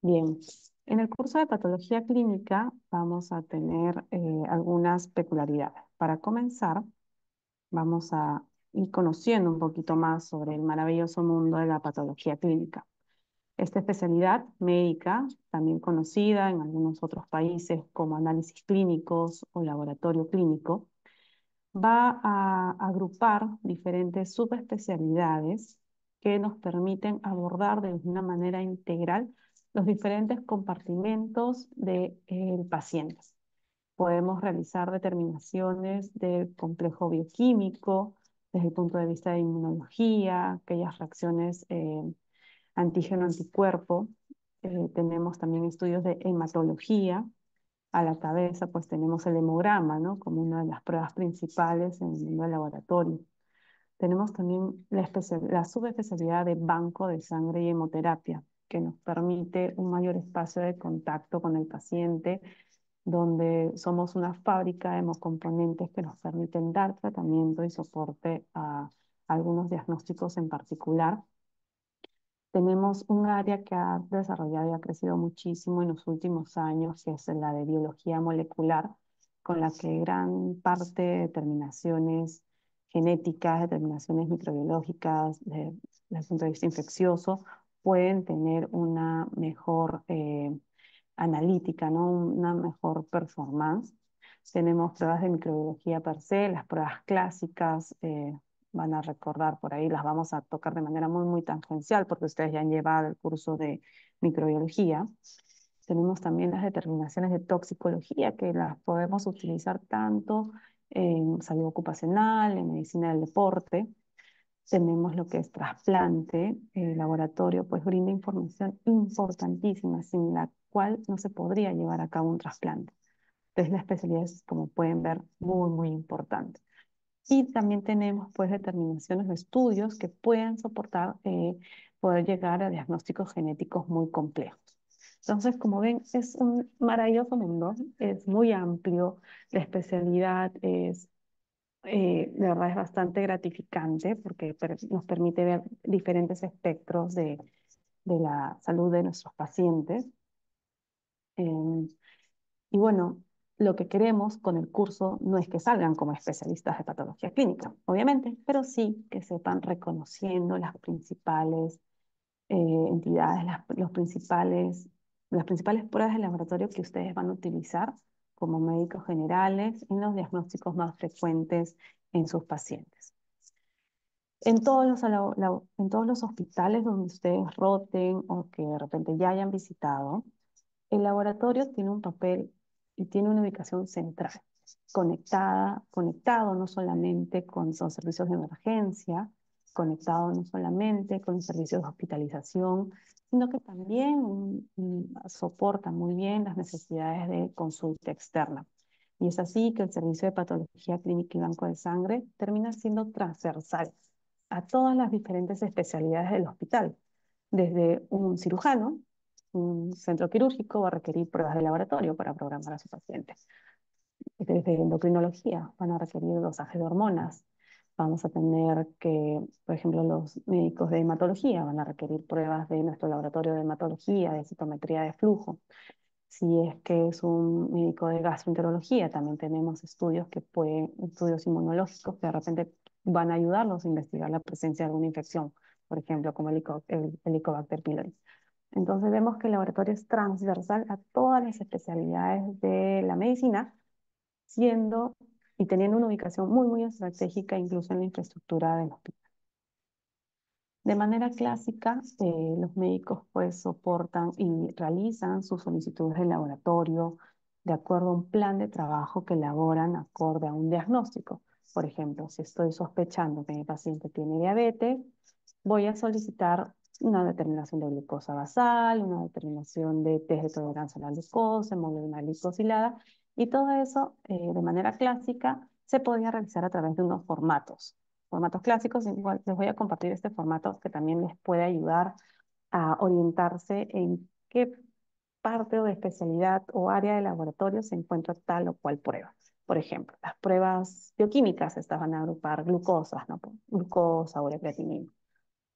Bien, en el curso de patología clínica vamos a tener algunas peculiaridades. Para comenzar, vamos a ir conociendo un poquito más sobre el maravilloso mundo de la patología clínica. Esta especialidad médica, también conocida en algunos otros países como análisis clínicos o laboratorio clínico, va a agrupar diferentes subespecialidades que nos permiten abordar de una manera integral los diferentes compartimentos del paciente. Podemos realizar determinaciones del complejo bioquímico desde el punto de vista de inmunología, aquellas reacciones antígeno-anticuerpo. Tenemos también estudios de hematología. A la cabeza, pues tenemos el hemograma, ¿no? Como una de las pruebas principales en el mundo del laboratorio. Tenemos también la subespecialidad de banco de sangre y hemoterapia, que nos permite un mayor espacio de contacto con el paciente, donde somos una fábrica de hemocomponentes que nos permiten dar tratamiento y soporte a algunos diagnósticos en particular. Tenemos un área que ha desarrollado y ha crecido muchísimo en los últimos años, que es la de biología molecular, con la que gran parte de determinaciones genéticas, determinaciones microbiológicas, desde el punto de vista infeccioso, pueden tener una mejor analítica, ¿no? Una mejor performance. Tenemos pruebas de microbiología per se, las pruebas clásicas, van a recordar por ahí, las vamos a tocar de manera muy tangencial porque ustedes ya han llevado el curso de microbiología. Tenemos también las determinaciones de toxicología que las podemos utilizar tanto en salud ocupacional, en medicina del deporte. Tenemos lo que es trasplante. El laboratorio pues brinda información importantísima sin la cual no se podría llevar a cabo un trasplante. Entonces la especialidad es, como pueden ver, muy importante. Y también tenemos pues determinaciones de estudios que pueden soportar poder llegar a diagnósticos genéticos muy complejos. Entonces, como ven, es un maravilloso mundo, es muy amplio, la especialidad es, de verdad es bastante gratificante porque nos permite ver diferentes espectros de la salud de nuestros pacientes. Em, y bueno, lo que queremos con el curso no es que salgan como especialistas de patología clínica, obviamente, pero sí que sepan reconociendo las principales entidades, las principales pruebas de laboratorio que ustedes van a utilizar como médicos generales en los diagnósticos más frecuentes en sus pacientes. En todos los hospitales donde ustedes roten o que de repente ya hayan visitado, el laboratorio tiene un papel y tiene una ubicación central, conectado no solamente con los servicios de emergencia, conectado no solamente con los servicios de hospitalización, sino que también soporta muy bien las necesidades de consulta externa. Y es así que el servicio de patología clínica y banco de sangre termina siendo transversal a todas las diferentes especialidades del hospital, desde un cirujano. Un centro quirúrgico va a requerir pruebas de laboratorio para programar a su paciente. Desde endocrinología van a requerir dosaje de hormonas. Vamos a tener que, por ejemplo, los médicos de hematología van a requerir pruebas de nuestro laboratorio de hematología, de citometría de flujo. Si es que es un médico de gastroenterología, también tenemos estudios inmunológicos que de repente van a ayudarnos a investigar la presencia de alguna infección, por ejemplo, como el Helicobacter pylori. Entonces vemos que el laboratorio es transversal a todas las especialidades de la medicina, siendo y teniendo una ubicación muy estratégica incluso en la infraestructura del hospital. De manera clásica, los médicos pues soportan y realizan sus solicitudes de laboratorio de acuerdo a un plan de trabajo que elaboran acorde a un diagnóstico. Por ejemplo, si estoy sospechando que mi paciente tiene diabetes, voy a solicitar una determinación de glucosa basal, una determinación de test de tolerancia a la glucosa, hemoglobina glicosilada, y todo eso de manera clásica se podría realizar a través de unos formatos clásicos. Igual les voy a compartir este formato que también les puede ayudar a orientarse en qué parte o de especialidad o área de laboratorio se encuentra tal o cual prueba. Por ejemplo, las pruebas bioquímicas, estas van a agrupar glucosas, ¿no? Glucosa, urea, creatinina.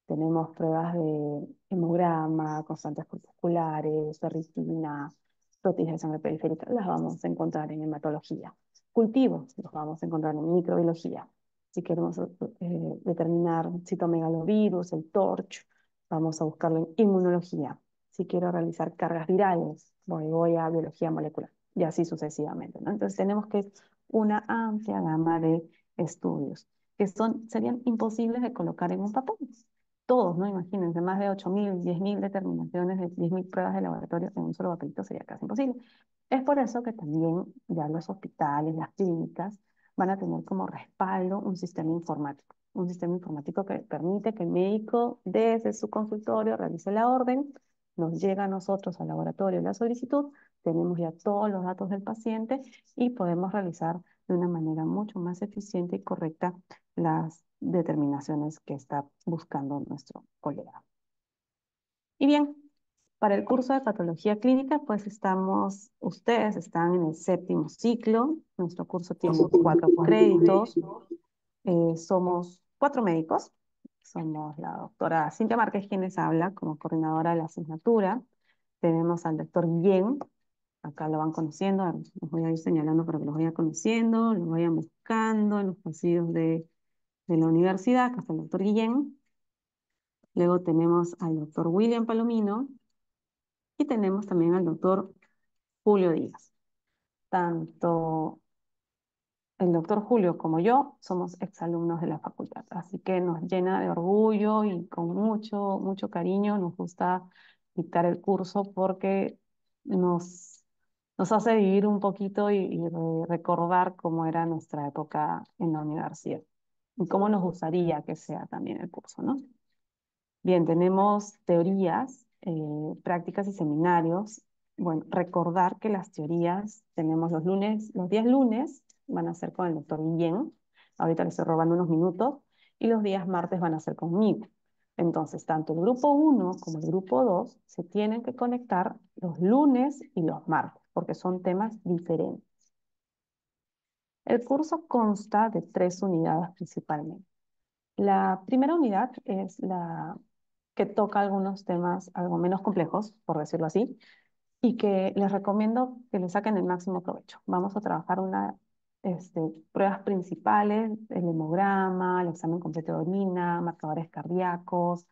Tenemos pruebas de hemograma, constantes corpusculares, ferritina, prótesis de sangre periférica, las vamos a encontrar en hematología. Cultivos los vamos a encontrar en microbiología. Si queremos determinar citomegalovirus, el TORCH, vamos a buscarlo en inmunología. Si quiero realizar cargas virales, voy a biología molecular y así sucesivamente, ¿no? Entonces tenemos que una amplia gama de estudios que serían imposibles de colocar en un papel. Todos, ¿no? Imagínense, más de 8.000, 10.000 determinaciones de 10.000 pruebas de laboratorio en un solo papelito sería casi imposible. Es por eso que también ya los hospitales, las clínicas, van a tener como respaldo un sistema informático que permite que el médico desde su consultorio realice la orden, nos llega a nosotros al laboratorio la solicitud, tenemos ya todos los datos del paciente y podemos realizar de una manera mucho más eficiente y correcta las determinaciones que está buscando nuestro colega. Y bien, para el curso de patología clínica, pues ustedes están en el séptimo ciclo. Nuestro curso tiene 4 créditos. Somos 4 médicos. Somos la doctora Cintia Márquez, quien les habla como coordinadora de la asignatura. Tenemos al doctor Guillén, acá lo van conociendo, los voy a ir señalando para que los vayan conociendo, los vayan buscando en los pasillos de la universidad. Acá está el doctor Guillén. Luego tenemos al doctor William Palomino y tenemos también al doctor Julio Díaz. Tanto el doctor Julio como yo somos exalumnos de la facultad, así que nos llena de orgullo y con mucho, mucho cariño nos gusta dictar el curso porque nos, nos hace vivir un poquito y recordar cómo era nuestra época en la universidad y cómo nos gustaría que sea también el curso, ¿no? Bien, tenemos teorías, prácticas y seminarios. Bueno, recordar que las teorías tenemos los lunes, los días lunes van a ser con el doctor Guillén, ahorita le estoy robando unos minutos, y los días martes van a ser conmigo. Entonces, tanto el grupo 1 como el grupo 2 se tienen que conectar los lunes y los martes, porque son temas diferentes. El curso consta de 3 unidades principalmente. La primera unidad es la que toca algunos temas algo menos complejos, por decirlo así, y que les recomiendo que le saquen el máximo provecho. Vamos a trabajar pruebas principales, el hemograma, el examen completo de orina, marcadores cardíacos,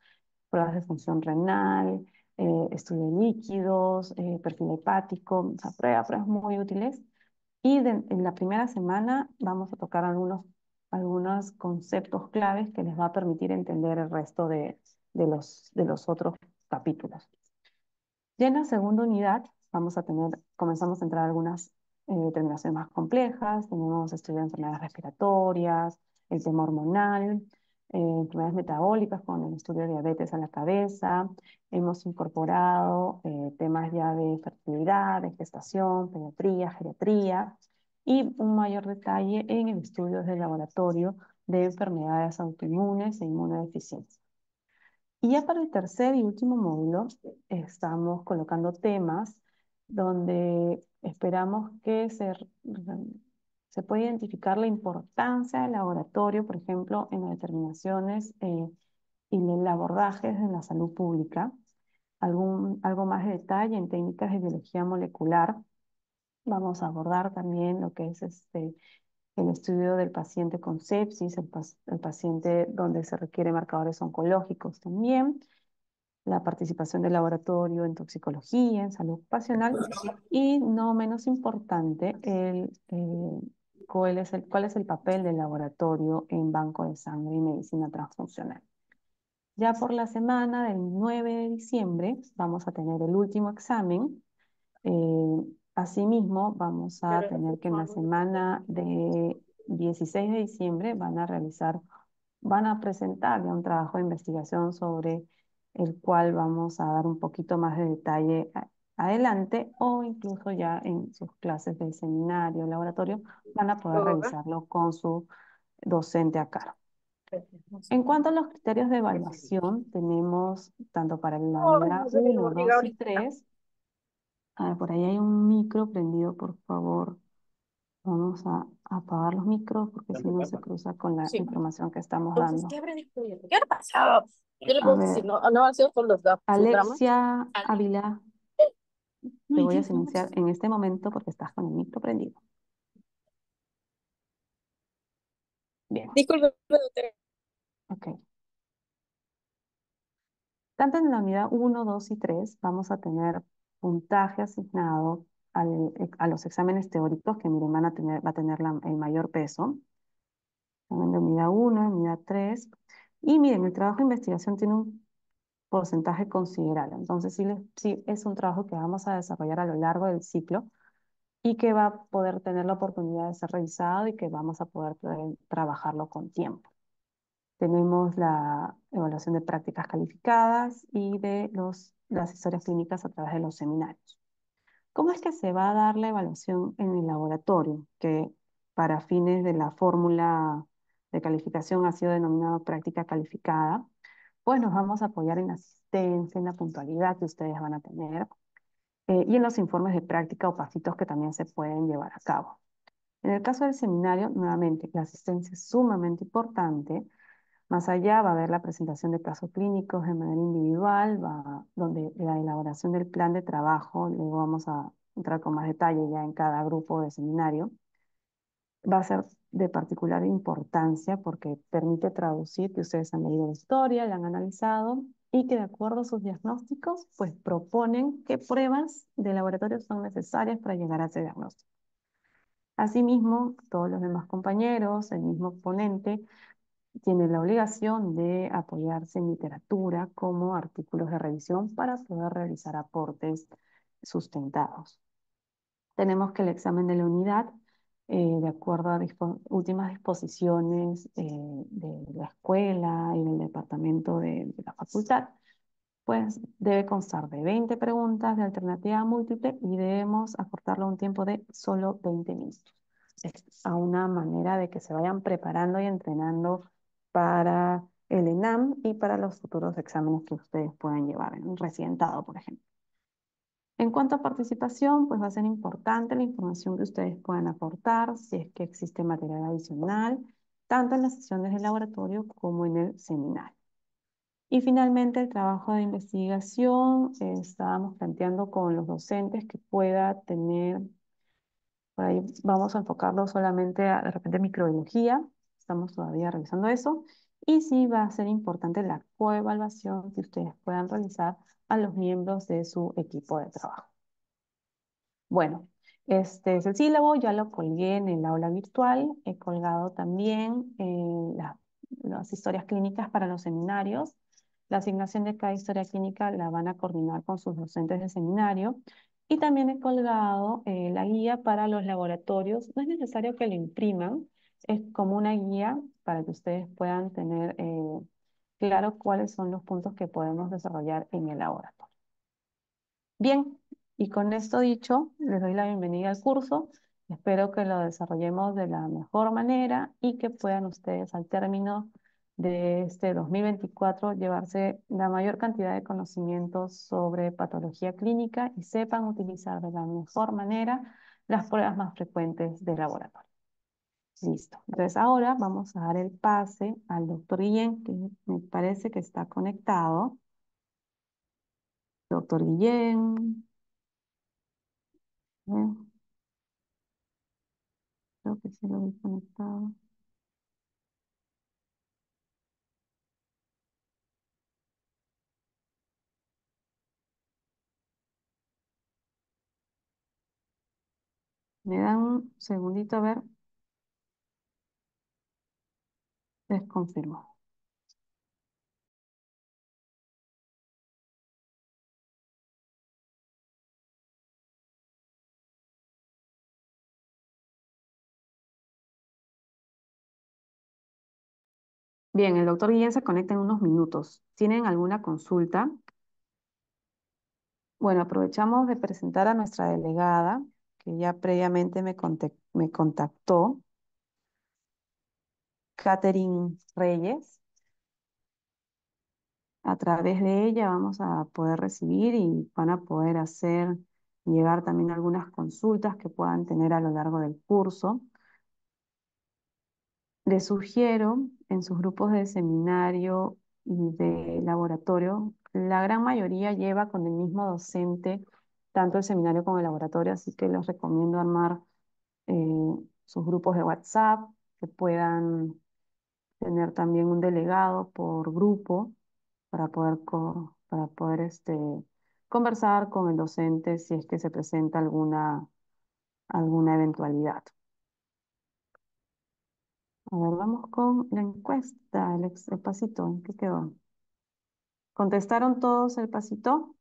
pruebas de función renal, estudio de líquidos, perfil hepático, o sea, pruebas muy útiles. Y en la primera semana vamos a tocar algunos conceptos claves que les va a permitir entender el resto de los otros capítulos. Ya en la segunda unidad comenzamos a entrar a algunas determinaciones más complejas. Tenemos estudio de enfermedades respiratorias, el tema hormonal, enfermedades metabólicas con el estudio de diabetes a la cabeza. Hemos incorporado temas ya de fertilidad, de gestación, pediatría, geriatría y un mayor detalle en el estudio de laboratorio de enfermedades autoinmunes e inmunodeficiencias. Y ya para el tercer y último módulo, estamos colocando temas donde esperamos que se pueda identificar la importancia del laboratorio, por ejemplo, en las determinaciones y en el abordaje de la salud pública. Algo más de detalle en técnicas de biología molecular. Vamos a abordar también lo que es el estudio del paciente con sepsis, el paciente donde se requieren marcadores oncológicos también, la participación del laboratorio en toxicología, en salud ocupacional y no menos importante, cuál es el papel del laboratorio en banco de sangre y medicina transfuncional. Ya por la semana del 9 de diciembre vamos a tener el último examen. Asimismo, vamos a tener que en la semana de 16 de diciembre van a presentar ya un trabajo de investigación sobre el cual vamos a dar un poquito más de detalle adelante o incluso ya en sus clases de seminario, laboratorio, van a poder revisarlo con su docente a cargo. En cuanto a los criterios de evaluación, tenemos tanto para la unidad 1, 2 y 3. A ver, por ahí hay un micro prendido, por favor. Vamos a apagar los micros porque si no se cruza con la Sí. información que estamos Entonces, dando. ¿qué habrá descubierto? ¿Qué habrá pasado? Yo le A pregunto si ver, no, no ha sido por sus dramas. Alexia Ávila, te voy a silenciar en este momento porque estás con el micro prendido. Bien, Disculpe, doctora. ok. Tanto en la unidad uno, 2 y 3 vamos a tener puntaje asignado a los exámenes teóricos que miren, va a tener el mayor peso. Examen de unidad uno, unidad 3. Y miren, el trabajo de investigación tiene un porcentaje considerable. Entonces, sí es un trabajo que vamos a desarrollar a lo largo del ciclo y que va a poder tener la oportunidad de ser revisado y que vamos a poder trabajarlo con tiempo. Tenemos la evaluación de prácticas calificadas y de las historias clínicas a través de los seminarios. ¿Cómo es que se va a dar la evaluación en el laboratorio? Que para fines de la fórmula de calificación ha sido denominado práctica calificada. Pues nos vamos a apoyar en la asistencia, en la puntualidad que ustedes van a tener y en los informes de práctica o pasitos que también se pueden llevar a cabo. En el caso del seminario, nuevamente, la asistencia es sumamente importante. Más allá va a haber la presentación de casos clínicos de manera individual, donde la elaboración del plan de trabajo, luego vamos a entrar con más detalle ya en cada grupo de seminario, va a ser de particular importancia porque permite traducir que ustedes han leído la historia, la han analizado y que de acuerdo a sus diagnósticos, pues proponen qué pruebas de laboratorio son necesarias para llegar a ese diagnóstico. Asimismo, todos los demás compañeros, el mismo ponente, tiene la obligación de apoyarse en literatura como artículos de revisión para poder realizar aportes sustentados. Tenemos que el examen de la unidad, de acuerdo a últimas disposiciones de la escuela y del departamento de la facultad, pues debe constar de 20 preguntas de alternativa múltiple y debemos acortarlo a un tiempo de solo 20 minutos. Es a una manera de que se vayan preparando y entrenando para el ENAM y para los futuros exámenes que ustedes puedan llevar en un residentado, por ejemplo. En cuanto a participación, pues va a ser importante la información que ustedes puedan aportar, si es que existe material adicional, tanto en las sesiones de laboratorio como en el seminario. Y finalmente, el trabajo de investigación, estábamos planteando con los docentes que pueda tener, por ahí vamos a enfocarlo solamente a de repente microbiología, estamos todavía revisando eso, y sí va a ser importante la coevaluación que ustedes puedan realizar a los miembros de su equipo de trabajo. Bueno, este es el sílabo, ya lo colgué en el aula virtual, he colgado también las historias clínicas para los seminarios. La asignación de cada historia clínica la van a coordinar con sus docentes de seminario. Y también he colgado la guía para los laboratorios. No es necesario que lo impriman, es como una guía para que ustedes puedan tener claro cuáles son los puntos que podemos desarrollar en el laboratorio. Bien, y con esto dicho, les doy la bienvenida al curso. Espero que lo desarrollemos de la mejor manera y que puedan ustedes al término de este 2024 llevarse la mayor cantidad de conocimientos sobre patología clínica y sepan utilizar de la mejor manera las pruebas más frecuentes de laboratorio. Listo. Entonces ahora vamos a dar el pase al doctor Guillén, que me parece que está conectado. Doctor Guillén. Creo que sí lo vi conectado. Me dan un segundito a ver, les confirmo. Bien, el doctor Guillén se conecta en unos minutos. ¿Tienen alguna consulta? Bueno, aprovechamos de presentar a nuestra delegada, que ya previamente me contactó, Catherine Reyes. A través de ella vamos a poder recibir y van a poder hacer llegar también algunas consultas que puedan tener a lo largo del curso. Les sugiero en sus grupos de seminario y de laboratorio, la gran mayoría lleva con el mismo docente tanto el seminario como el laboratorio, así que les recomiendo armar sus grupos de WhatsApp, que puedan tener también un delegado por grupo para poder, para poder conversar con el docente si es que se presenta alguna eventualidad. A ver, vamos con la encuesta, el pasito, ¿en qué quedó? ¿Contestaron todos el pasito?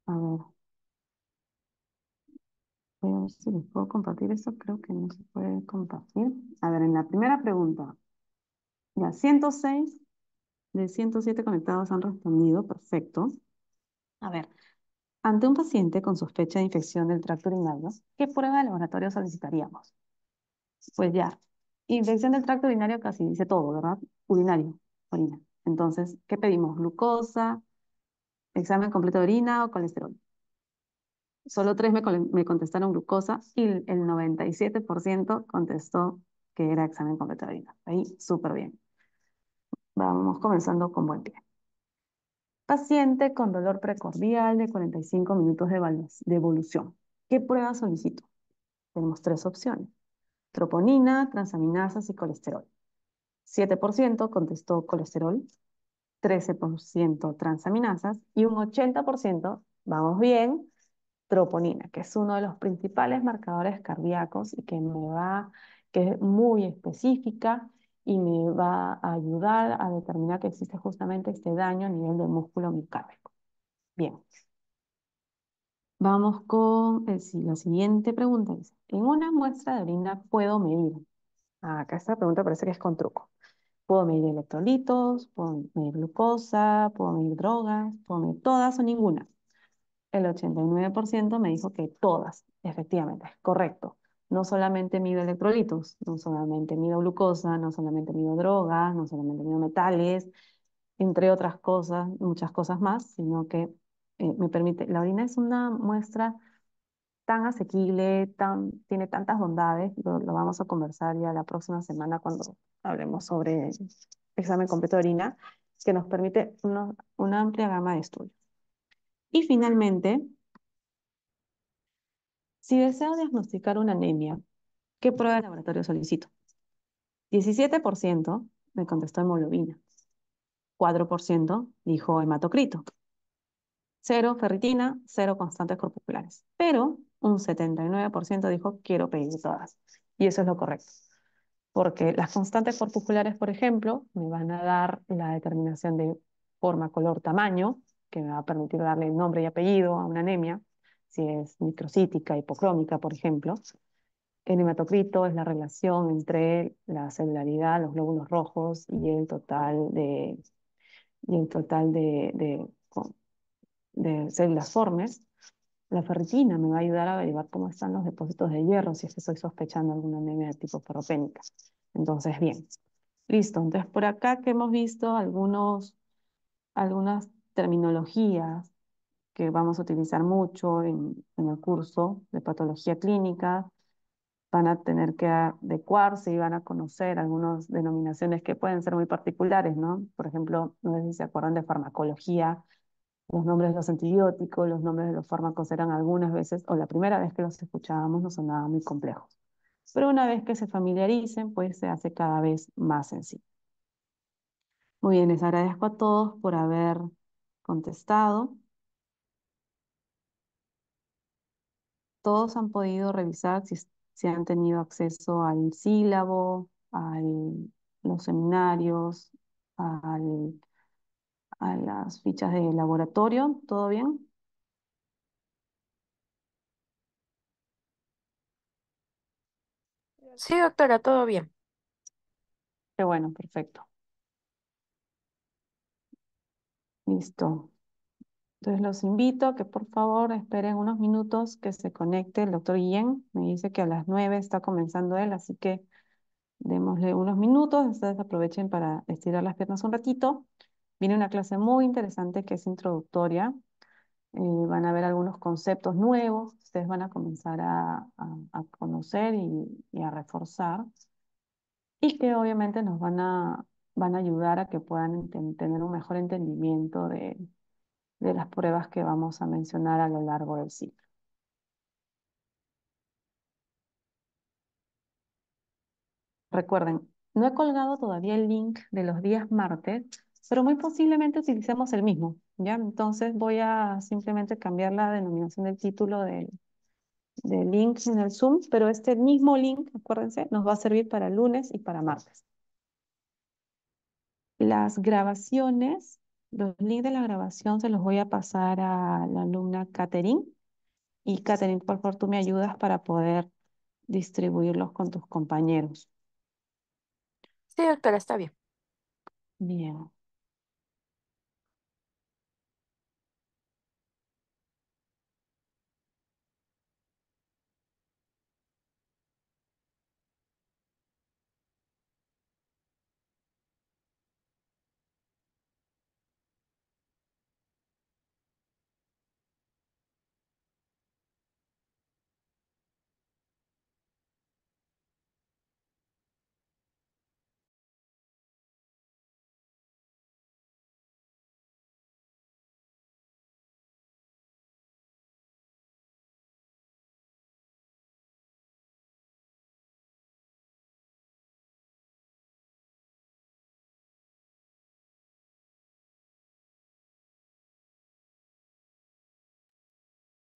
A ver, voy a ver si les puedo compartir esto. Creo que no se puede compartir. A ver, en la primera pregunta, ya 106 de 107 conectados han respondido. Perfecto. A ver, ante un paciente con sospecha de infección del tracto urinario, ¿qué prueba de laboratorio solicitaríamos? Pues ya, infección del tracto urinario casi dice todo, ¿verdad? Urinario, orina. Entonces, ¿qué pedimos? ¿Glucosa, examen completo de orina o colesterol? Solo tres me contestaron glucosa y el 97% contestó que era examen completo de orina. Ahí, súper bien. Vamos comenzando con buen pie. Paciente con dolor precordial de 45 minutos de evolución. ¿Qué prueba solicito? Tenemos tres opciones. Troponina, transaminasas y colesterol. 7% contestó colesterol, 13% transaminasas y un 80%, vamos bien, troponina, que es uno de los principales marcadores cardíacos y que es muy específica y me va a ayudar a determinar que existe justamente este daño a nivel del músculo miocardico. Bien, vamos con la siguiente pregunta. Dice, en una muestra de orina puedo medir. Acá esta pregunta parece que es con truco. Puedo medir electrolitos, puedo medir glucosa, puedo medir drogas, puedo medir todas o ninguna. El 89% me dijo que todas, efectivamente, es correcto. No solamente mido electrolitos, no solamente mido glucosa, no solamente mido drogas, no solamente mido metales, entre otras cosas, muchas cosas más, sino que me permite, la orina es una muestra tan asequible, tiene tantas bondades, lo vamos a conversar ya la próxima semana cuando hablemos sobre examen completo de orina, que nos permite una amplia gama de estudios. Y finalmente, si deseo diagnosticar una anemia, ¿qué prueba de laboratorio solicito? 17% me contestó hemoglobina, 4% dijo hematocrito, cero ferritina, cero constantes corpusculares, pero un 79% dijo quiero pedir todas. Y eso es lo correcto, porque las constantes corpusculares, por ejemplo, me van a dar la determinación de forma, color, tamaño, que me va a permitir darle nombre y apellido a una anemia, si es microcítica, hipocrómica, por ejemplo. El hematocrito es la relación entre la celularidad, los glóbulos rojos y el total de células formes. La ferritina me va a ayudar a averiguar cómo están los depósitos de hierro si es que estoy sospechando alguna anemia de tipo ferropénica. Entonces, bien, listo. Entonces, por acá que hemos visto algunas terminologías que vamos a utilizar mucho en el curso de patología clínica, van a tener que adecuarse y van a conocer algunas denominaciones que pueden ser muy particulares, ¿no? Por ejemplo, no sé si se acuerdan de farmacología, los nombres de los antibióticos, los nombres de los fármacos eran algunas veces, o la primera vez que los escuchábamos, nos sonaban muy complejos. Pero una vez que se familiaricen, pues se hace cada vez más sencillo. Muy bien, les agradezco a todos por haber contestado. Todos han podido revisar si han tenido acceso al sílabo, a los seminarios, al- a las fichas de laboratorio. ¿Todo bien? Sí, doctora, todo bien. Qué bueno, perfecto. Listo. Entonces los invito a que por favor esperen unos minutos que se conecte el doctor Guillén. Me dice que a las 9 está comenzando él, así que démosle unos minutos. Ustedes aprovechen para estirar las piernas un ratito. Viene una clase muy interesante que es introductoria van a ver algunos conceptos nuevos, ustedes van a comenzar a conocer y a reforzar, y que obviamente nos van a ayudar a que puedan tener un mejor entendimiento de las pruebas que vamos a mencionar a lo largo del ciclo. Recuerden, no he colgado todavía el link de los días martes, pero muy posiblemente utilicemos el mismo, ¿ya? Entonces voy a simplemente cambiar la denominación del título del link en el Zoom, pero este mismo link, acuérdense, nos va a servir para lunes y para martes. Las grabaciones, los links de la grabación se los voy a pasar a la alumna Catherine. Y Catherine, por favor, tú me ayudas para poder distribuirlos con tus compañeros. Sí, doctora, está bien. Bien.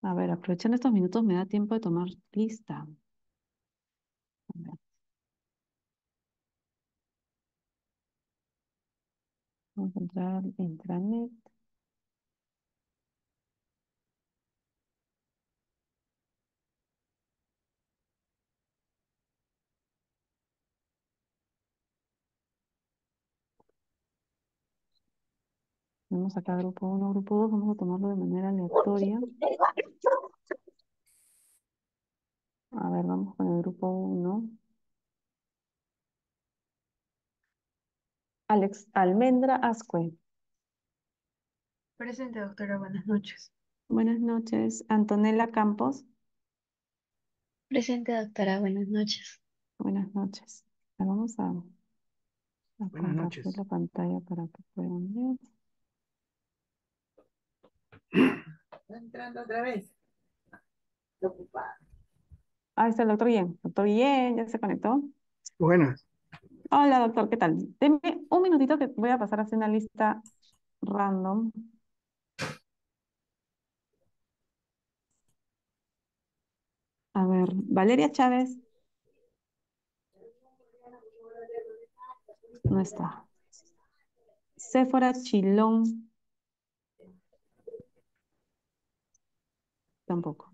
A ver, aprovechando estos minutos, me da tiempo de tomar lista. A ver, vamos a entrar en intranet. Vamos acá grupo uno, grupo 2, vamos a tomarlo de manera aleatoria. A ver, vamos con el grupo uno. Alex Almendra Ascue. Presente, doctora, buenas noches. Buenas noches. Antonella Campos. Presente, doctora, buenas noches. Buenas noches. Vamos a Buenas compartir noches. la pantalla para que puedan ver. Está entrando otra vez. Está ocupada. Ahí está el doctor Guillén. Doctor Guillén, ya se conectó. Buenas. Hola, doctor, ¿qué tal? Denme un minutito que voy a pasar a hacer una lista random. A ver, Valeria Chávez no está. Séfora Chilón tampoco.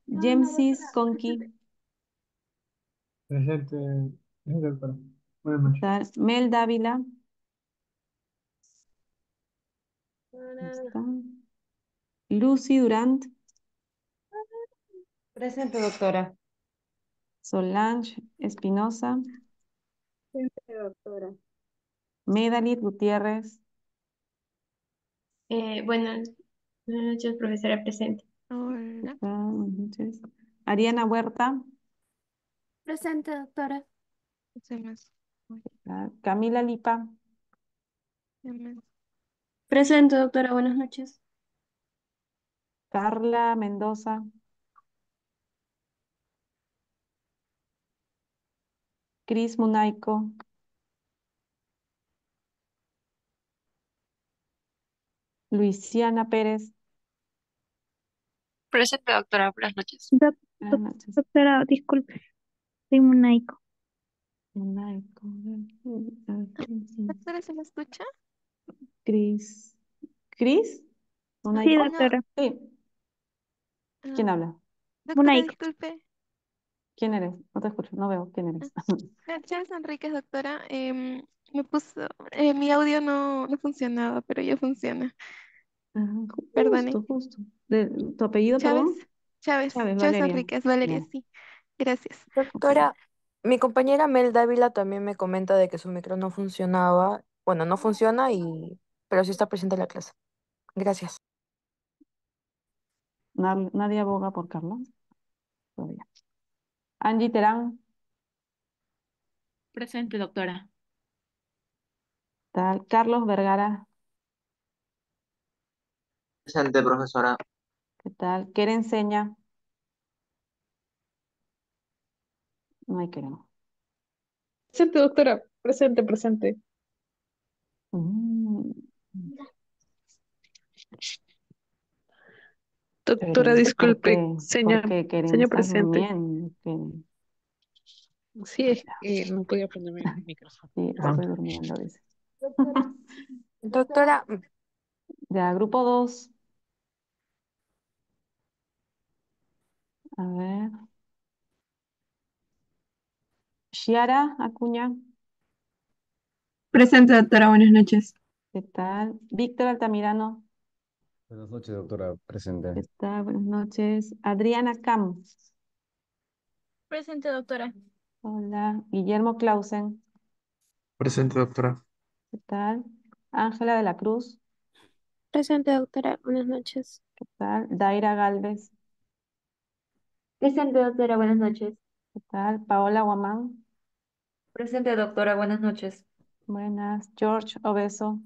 Jemsis Conqui, Presente, doctora. Buenas noches. Mel Dávila, no Hola. está. Lucy Durant, Presente, doctora. Solange Espinosa, Presente, doctora. Medalit Gutiérrez, Buenas noches, profesora presente. Hola. está, buenas noches. Ariana Huerta, Presente, doctora. Se me- está. Camila Lipa, se me- Presente, doctora, buenas noches. Carla Mendoza, Cris Munaico, Luisiana Pérez, Presente, doctora, buenas noches. buenas noches. Doctora, disculpe, soy Munaico. Munaico, a ver, Doctora, ¿se me escucha? Cris. ¿Cris? Sí, ¿Munaico? doctora. Sí. ¿Quién Ah, habla? doctora, Munaico. disculpe. ¿Quién eres? No te escucho, no veo. ¿Quién Ah, eres? Chávez Enríquez, doctora. Me puso, mi audio no funcionaba, pero ya funciona. Ah, Perdone. justo. ¿Tu apellido, Chávez, perdón? Chávez, Chávez, Chávez Valeria. Enríquez, Valeria, Ya, sí. Gracias. ok. Doctora, mi compañera Mel Dávila también me comenta de que su micro no funcionaba. Bueno, no funciona pero sí está presente en la clase. Gracias. Nadie aboga por Carlos. Todavía. Angie Terán, Presente, doctora. tal. Carlos Vergara, Presente, profesora. ¿qué tal? Keren Seña, no hay Keren. Presente, doctora. Presente, presente. Mm, Doctora, Keren, ¿por disculpe. qué? ¿Por Señor, qué, Keren? señor ¿Estás presente. durmiendo? Keren? Sí, es que no podía ponerme el micrófono. Sí, estoy durmiendo, dice. Doctora, Ya, grupo 2. A ver. Shiara Acuña, Presente, doctora, buenas noches. ¿qué tal? Víctor Altamirano, Buenas noches, doctora. Presente. ¿qué tal? Buenas noches. Adriana Cam, Presente, doctora. hola. Guillermo Clausen, Presente, doctora. ¿qué tal? Ángela de la Cruz, Presente, doctora, buenas noches. ¿qué tal? Daira Galvez, Presente, doctora, buenas noches. ¿qué tal? Paola Guamán, Presente, doctora, buenas noches. buenas. George Obeso,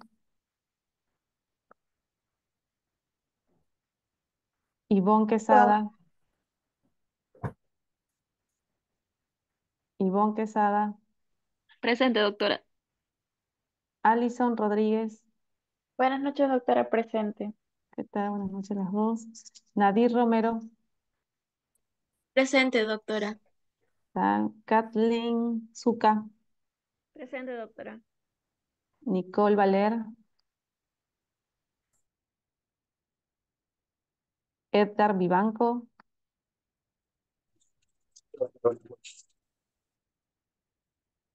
Ivonne Quesada, Ivonne Quesada, Presente, doctora. Alison Rodríguez, Buenas noches, doctora. Presente. ¿qué tal? Buenas noches las dos. Nadir Romero, Presente, doctora. ¿qué tal? Kathleen Zuca, Presente, doctora. Nicole Valer, Edgar Vivanco,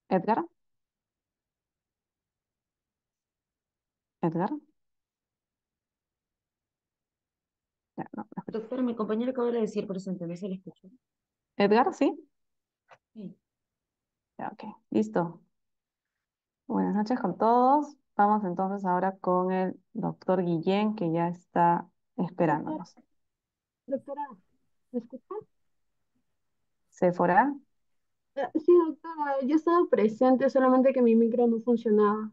Edgar, Edgar, ya, no, no escucho. Doctora, mi compañero acaba de decir presente, no se le escuchó. Edgar, sí, Sí. ya, ok, listo. Buenas noches con todos. Vamos entonces ahora con el doctor Guillén, que ya está Doctora, esperándonos. doctora, ¿me escucha? Sephora, Sí, doctora, yo estaba presente, solamente que mi micro no funcionaba.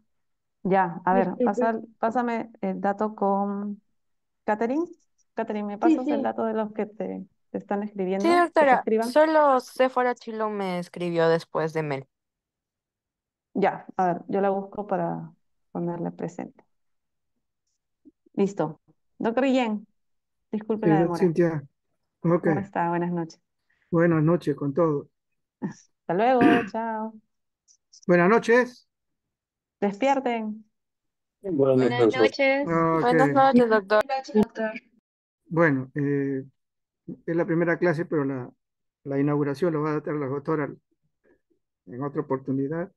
ya, a ver, Disculpe. pásame el dato con Catherine. Catherine, ¿me Sí, pasas el sí. dato de los que te están sí, escribiendo? Que te doctora. escriban. Solo Sephora Chilo me escribió después de Mel. Ya, a ver, yo la busco para ponerle presente. Listo. Doctor Guillén, disculpe la Señora demora. Cintia, ok. ¿Cómo está? Buenas noches. Buenas noches con todo. Hasta luego, chao. Buenas noches. Despierten. Buenas noches. Ok. Buenas noches, doctor. Gracias, doctor. Bueno, es la primera clase, pero la inauguración lo va a dar la doctora en otra oportunidad.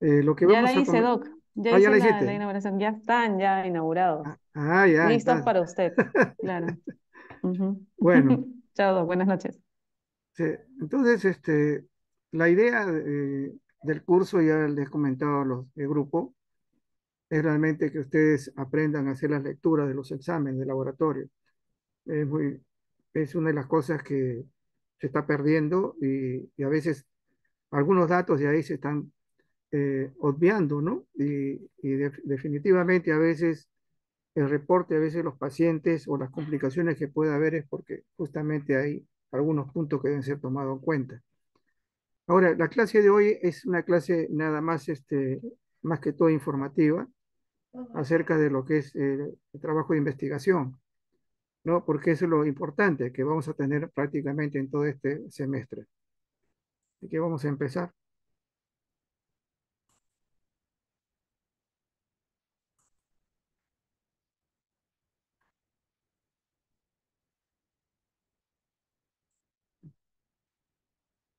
Lo que Ya la vamos a hice, comer. Doc. Ya Ah, ya hice la la hiciste. inauguración. Ya están ya inaugurados. Ya, Listos entonces. para usted. Claro. Ujú. Bueno, Chao, Doc. Buenas noches. sí, entonces, la idea del curso, ya les he comentado a los del grupo, es realmente que ustedes aprendan a hacer las lecturas de los exámenes de laboratorio. Es muy, es una de las cosas que se está perdiendo y a veces algunos datos de ahí se están obviando, ¿no? Definitivamente a veces el reporte, a veces los pacientes o las complicaciones que puede haber es porque justamente hay algunos puntos que deben ser tomados en cuenta. Ahora, la clase de hoy es una clase nada más, más que todo informativa acerca de lo que es el trabajo de investigación, ¿no? Porque eso es lo importante que vamos a tener prácticamente en todo este semestre. Así que vamos a empezar.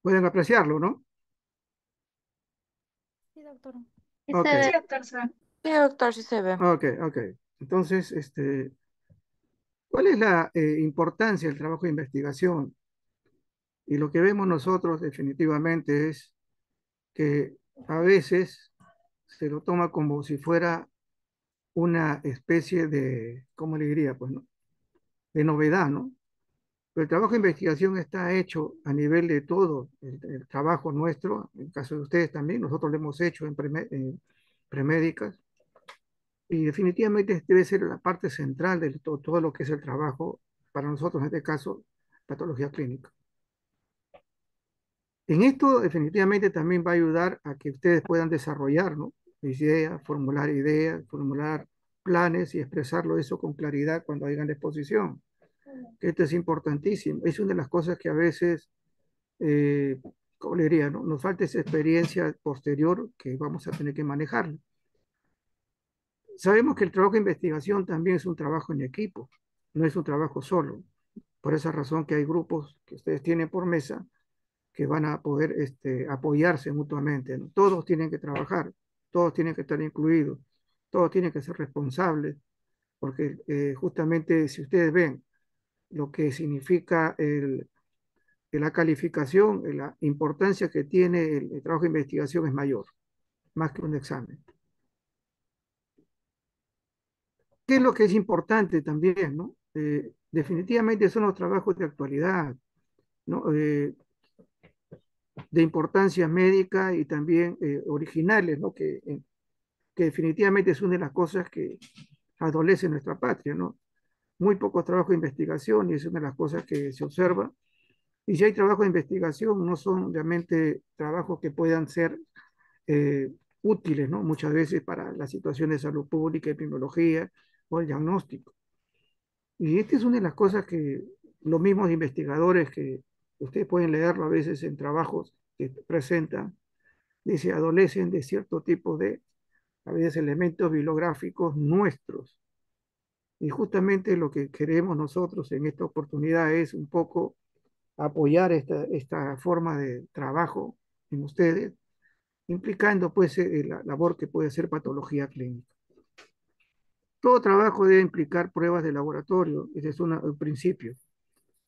Pueden apreciarlo, ¿no? Sí, doctora. Ok, Sí, doctor. Sí, doctor, sí se ve. ok. Entonces, ¿cuál es la importancia del trabajo de investigación? Y lo que vemos nosotros definitivamente es que a veces se lo toma como si fuera una especie de, ¿cómo le diría? Pues, ¿no? de novedad, ¿no? Pero el trabajo de investigación está hecho a nivel de todo el trabajo nuestro, en el caso de ustedes también, nosotros lo hemos hecho en premédicas, y definitivamente debe ser la parte central de todo lo que es el trabajo, para nosotros en este caso, patología clínica. En esto definitivamente también va a ayudar a que ustedes puedan desarrollar, ¿no? Ideas, formular planes y expresarlo eso con claridad cuando hagan la exposición. Esto es importantísimo. Es una de las cosas que a veces, eh, ¿cómo le diría, no? Nos falta esa experiencia posterior que vamos a tener que manejar. Sabemos que el trabajo de investigación también es un trabajo en equipo, no es un trabajo solo. Por esa razón que hay grupos que ustedes tienen por mesa que van a poder apoyarse mutuamente, ¿no? Todos tienen que trabajar, todos tienen que estar incluidos, todos tienen que ser responsables, porque justamente si ustedes ven lo que significa la calificación, la importancia que tiene el trabajo de investigación es mayor, más que un examen. ¿Qué es lo que es importante también, no? Definitivamente son los trabajos de actualidad, ¿no? De importancia médica y también originales, ¿no? Que definitivamente es una de las cosas que adolece nuestra patria, ¿no? Muy pocos trabajos de investigación y es una de las cosas que se observa. Y si hay trabajo de investigación, no son realmente trabajos que puedan ser eh, útiles, ¿no? Muchas veces para la situación de salud pública, epidemiología o el diagnóstico. Y esta es una de las cosas que los mismos investigadores que ustedes pueden leerlo a veces en trabajos que presentan, dice, adolecen de cierto tipo de, a veces, elementos bibliográficos nuestros. Y justamente lo que queremos nosotros en esta oportunidad es un poco apoyar esta forma de trabajo en ustedes, implicando pues la labor que puede ser patología clínica. Todo trabajo debe implicar pruebas de laboratorio, ese es un principio.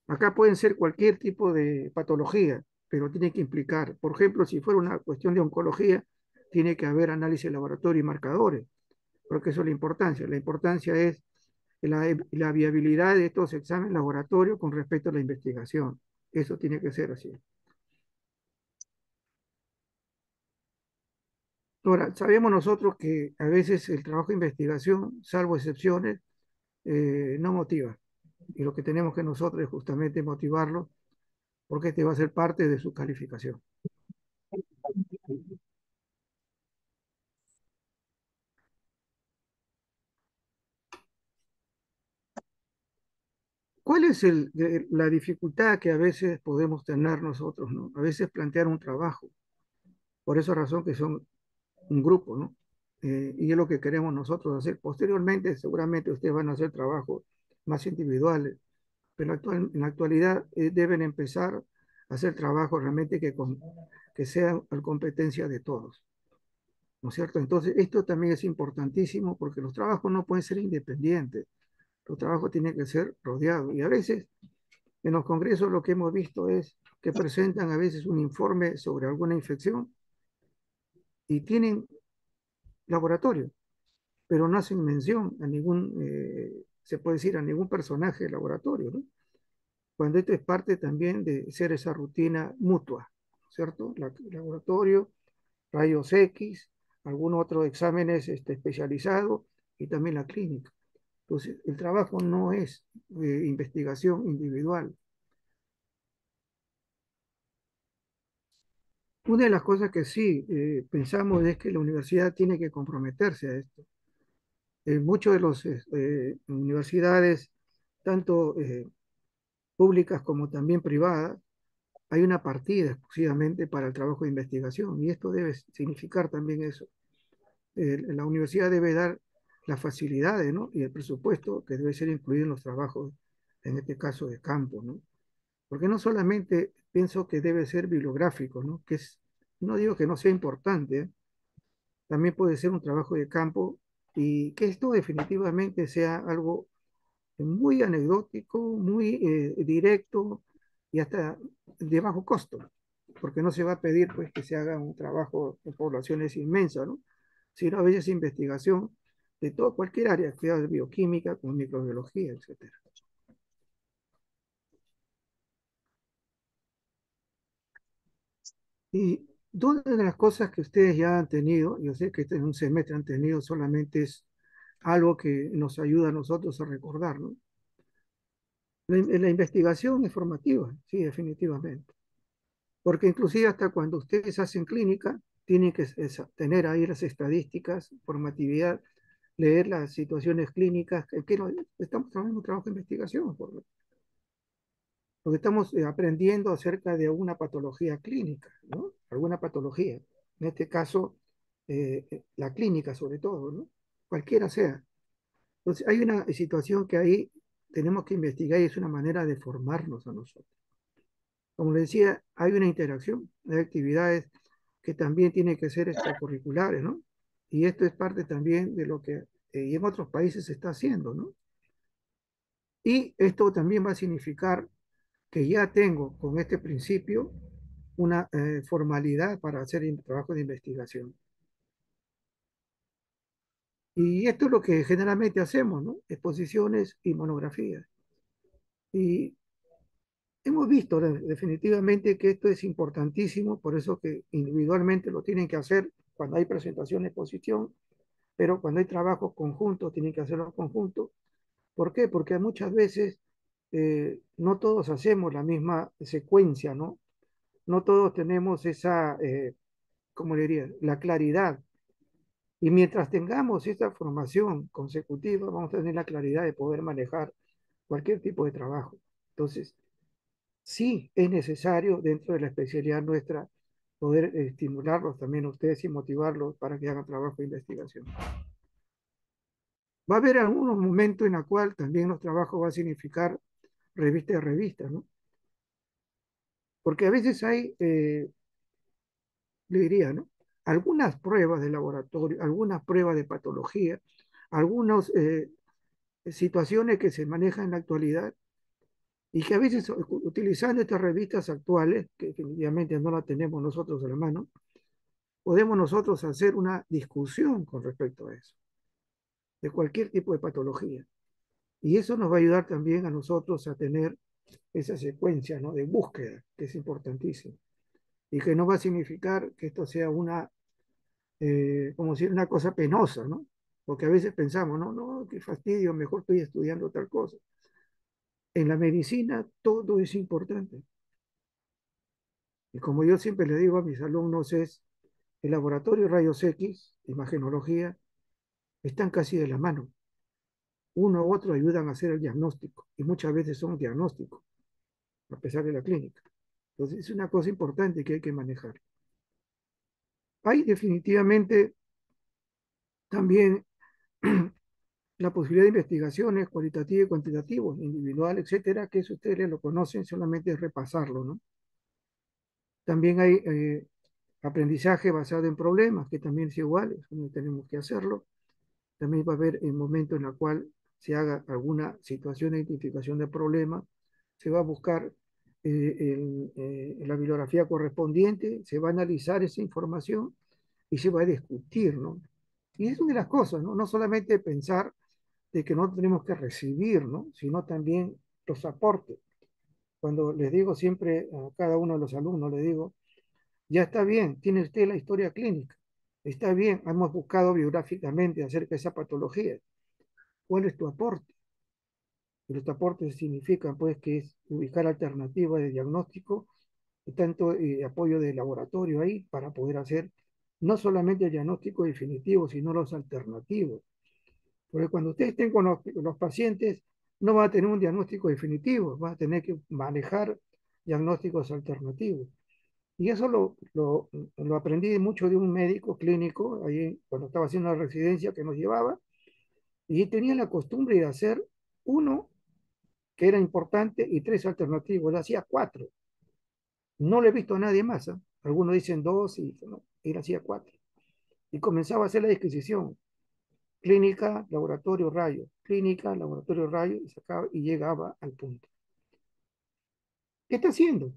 Acá pueden ser cualquier tipo de patología, pero tiene que implicar, por ejemplo, si fuera una cuestión de oncología, tiene que haber análisis de laboratorio y marcadores, porque eso es la importancia. La importancia es la viabilidad de estos exámenes laboratorios con respecto a la investigación. Eso tiene que ser así. Ahora, sabemos nosotros que a veces el trabajo de investigación, salvo excepciones, no motiva. Y lo que tenemos que nosotros es justamente motivarlo, porque este va a ser parte de su calificación. ¿Cuál es la dificultad que a veces podemos tener nosotros, ¿no? A veces plantear un trabajo, por esa razón que son un grupo, ¿no? Y es lo que queremos nosotros hacer. Posteriormente, seguramente ustedes van a hacer trabajos más individuales, pero en la actualidad deben empezar a hacer trabajos realmente que sean a competencia de todos, ¿no es cierto? Entonces, esto también es importantísimo porque los trabajos no pueden ser independientes, los trabajos tienen que ser rodeados y a veces en los congresos lo que hemos visto es que presentan a veces un informe sobre alguna infección y tienen laboratorio, pero no hacen mención a ningún, se puede decir, a ningún personaje del laboratorio, ¿no? Cuando esto es parte también de ser esa rutina mutua, ¿cierto? Laboratorio, rayos X, algunos otros exámenes especializados y también la clínica. Entonces, el trabajo no es investigación individual. Una de las cosas que sí pensamos es que la universidad tiene que comprometerse a esto. En muchas de las universidades, tanto públicas como también privadas, hay una partida exclusivamente para el trabajo de investigación y esto debe significar también eso. La universidad debe dar las facilidades, ¿no? Y el presupuesto que debe ser incluido en los trabajos, en este caso de campo, ¿no? Porque no solamente pienso que debe ser bibliográfico, ¿no? No digo que no sea importante, ¿eh? También puede ser un trabajo de campo y que esto definitivamente sea algo muy anecdótico, muy directo y hasta de bajo costo, porque no se va a pedir pues que se haga un trabajo en poblaciones inmensas, ¿no? Sino a veces investigación de todo, cualquier área, sea de bioquímica, como microbiología, etcétera. Y dos de las cosas que ustedes ya han tenido, yo sé que en un semestre han tenido, solamente es algo que nos ayuda a nosotros a recordar, ¿no? La investigación es formativa, sí, definitivamente. Porque inclusive hasta cuando ustedes hacen clínica, tienen que tener ahí las estadísticas, formatividad, leer las situaciones clínicas, estamos trabajando un trabajo de investigación, porque estamos aprendiendo acerca de una patología clínica, ¿no? Alguna patología, en este caso, la clínica sobre todo, ¿no? Cualquiera sea. Entonces, hay una situación que ahí tenemos que investigar y es una manera de formarnos a nosotros. Como les decía, hay una interacción, hay actividades que también tienen que ser extracurriculares, ¿no? Y esto es parte también de lo que y en otros países se está haciendo, ¿no? Y esto también va a significar que ya tengo con este principio una formalidad para hacer trabajo de investigación. Y esto es lo que generalmente hacemos, ¿no? Exposiciones y monografías. Y hemos visto definitivamente que esto es importantísimo, por eso que individualmente lo tienen que hacer cuando hay presentación, exposición, pero cuando hay trabajo conjunto tienen que hacerlo conjunto. ¿Por qué? Porque muchas veces no todos hacemos la misma secuencia, ¿no? No todos tenemos esa, ¿cómo le diría? La claridad. Y mientras tengamos esta formación consecutiva, vamos a tener la claridad de poder manejar cualquier tipo de trabajo. Entonces, sí es necesario dentro de la especialidad nuestra poder estimularlos también a ustedes y motivarlos para que hagan trabajo de investigación. Va a haber algunos momentos en los cuales también los trabajos va a significar revista de revista, ¿no? Porque a veces hay, le diría, ¿no? Algunas pruebas de laboratorio, algunas pruebas de patología, algunas situaciones que se manejan en la actualidad y que a veces utilizando estas revistas actuales, que definitivamente no las tenemos nosotros a la mano, podemos nosotros hacer una discusión con respecto a eso, de cualquier tipo de patología. Y eso nos va a ayudar también a nosotros a tener esa secuencia, ¿no? De búsqueda, que es importantísimo. Y que no va a significar que esto sea una, como decir, una cosa penosa, ¿no? Porque a veces pensamos, no, no, qué fastidio, mejor estoy estudiando tal cosa. En la medicina todo es importante. Y como yo siempre le digo a mis alumnos es, el laboratorio de rayos X, imagenología, están casi de la mano. Uno u otro ayudan a hacer el diagnóstico y muchas veces son diagnósticos, a pesar de la clínica. Entonces es una cosa importante que hay que manejar. Hay definitivamente también la posibilidad de investigaciones cualitativas y cuantitativas, individual, etcétera, que eso ustedes lo conocen, solamente es repasarlo, ¿no? También hay aprendizaje basado en problemas, que también es igual, eso tenemos que hacerlo. También va a haber el momento en el cual se haga alguna situación de identificación de problema, se va a buscar la bibliografía correspondiente, se va a analizar esa información y se va a discutir, ¿no? Y es una de las cosas, ¿no? No solamente pensar de que no tenemos que recibir, ¿no? Sino también los aportes. Cuando les digo siempre a cada uno de los alumnos, les digo, ya está bien, tiene usted la historia clínica, está bien, hemos buscado biográficamente acerca de esa patología. ¿Cuál es tu aporte? Y los aportes significan, pues, que es ubicar alternativas de diagnóstico, y tanto apoyo de laboratorio ahí para poder hacer no solamente el diagnóstico definitivo, sino los alternativos. Porque cuando ustedes estén con los pacientes, no va a tener un diagnóstico definitivo, va a tener que manejar diagnósticos alternativos. Y eso lo aprendí mucho de un médico clínico, ahí cuando estaba haciendo la residencia que nos llevaba, y tenía la costumbre de hacer uno que era importante y tres alternativos, él hacía cuatro. No le he visto a nadie más, ¿eh? Algunos dicen dos y no, él hacía cuatro. Y comenzaba a hacer la disquisición, clínica, laboratorio, rayo, clínica, laboratorio, rayo, y, sacaba, y llegaba al punto. ¿Qué está haciendo?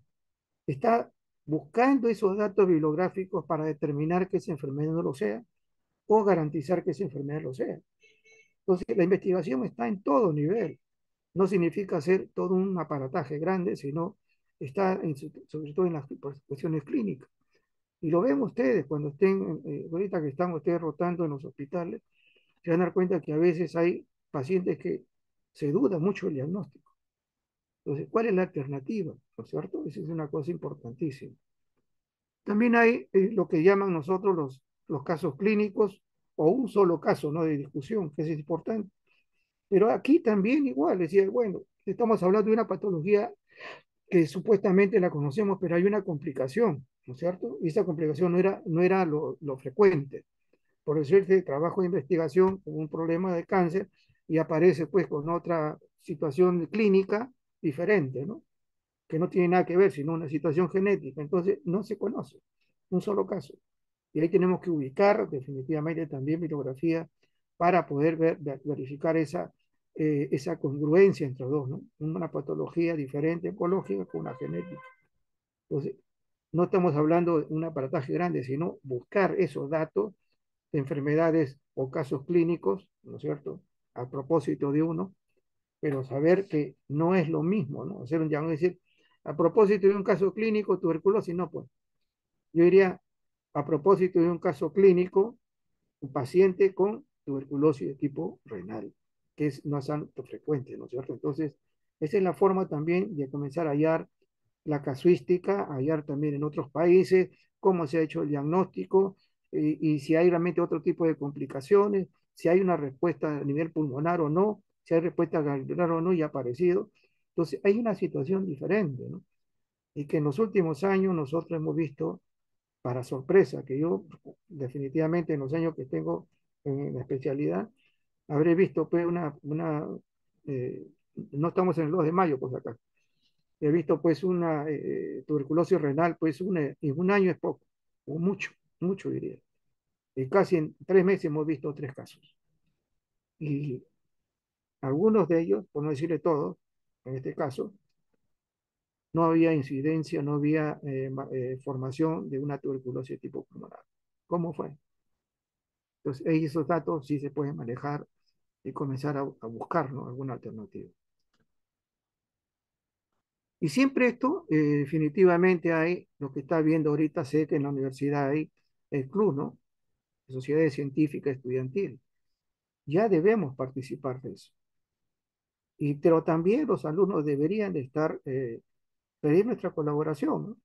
Está buscando esos datos bibliográficos para determinar que esa enfermedad no lo sea o garantizar que esa enfermedad lo sea. Entonces, la investigación está en todo nivel. No significa hacer todo un aparataje grande, sino está sobre todo en las cuestiones clínicas. Y lo ven ustedes cuando estén, ahorita que están ustedes rotando en los hospitales, se van a dar cuenta que a veces hay pacientes que se duda mucho el diagnóstico. Entonces, ¿cuál es la alternativa? ¿No es cierto? Esa es una cosa importantísima. También hay lo que llaman nosotros los casos clínicos o un solo caso, ¿no? De discusión, que es importante. Pero aquí también igual, decía, bueno, estamos hablando de una patología que supuestamente la conocemos, pero hay una complicación, ¿no es cierto? Y esa complicación no era lo frecuente. Por decirte, trabajo de investigación con un problema de cáncer y aparece pues con otra situación clínica diferente, ¿no? Que no tiene nada que ver, sino una situación genética. Entonces, no se conoce un solo caso. Y ahí tenemos que ubicar definitivamente también bibliografía para poder verificar esa congruencia entre dos, ¿no? Una patología diferente oncológica con una genética. Entonces, no estamos hablando de un aparataje grande, sino buscar esos datos de enfermedades o casos clínicos, ¿no es cierto? A propósito de uno, pero saber que no es lo mismo, ¿no? Hacer un diagnóstico, decir, a propósito de un caso clínico, tuberculosis, no, pues. Yo diría, a propósito de un caso clínico, un paciente con tuberculosis de tipo renal, que es no tanto frecuente, ¿no es cierto? Entonces, esa es la forma también de comenzar a hallar la casuística, hallar también en otros países cómo se ha hecho el diagnóstico y si hay realmente otro tipo de complicaciones, si hay una respuesta a nivel pulmonar o no, si hay respuesta ganglionar o no y ha aparecido. Entonces, hay una situación diferente, ¿no? Y que en los últimos años nosotros hemos visto, para sorpresa, que yo definitivamente en los años que tengo en la especialidad, habré visto pues eh, no estamos en el 2 de mayo, pues acá, he visto pues una tuberculosis renal, pues en un año es poco, o mucho, mucho diría. Y casi en 3 meses hemos visto 3 casos. Y algunos de ellos, por no decirle todos, en este caso, no había incidencia, no había formación de una tuberculosis tipo pulmonar. ¿Cómo fue? Entonces, esos datos sí se pueden manejar y comenzar a buscar, ¿no? Alguna alternativa. Y siempre esto, definitivamente hay, lo que está viendo ahorita, sé que en la universidad hay el club, ¿no? Sociedades Científicas Estudiantil. Ya debemos participar de eso. Pero también los alumnos deberían de estar, pedir nuestra colaboración, ¿no?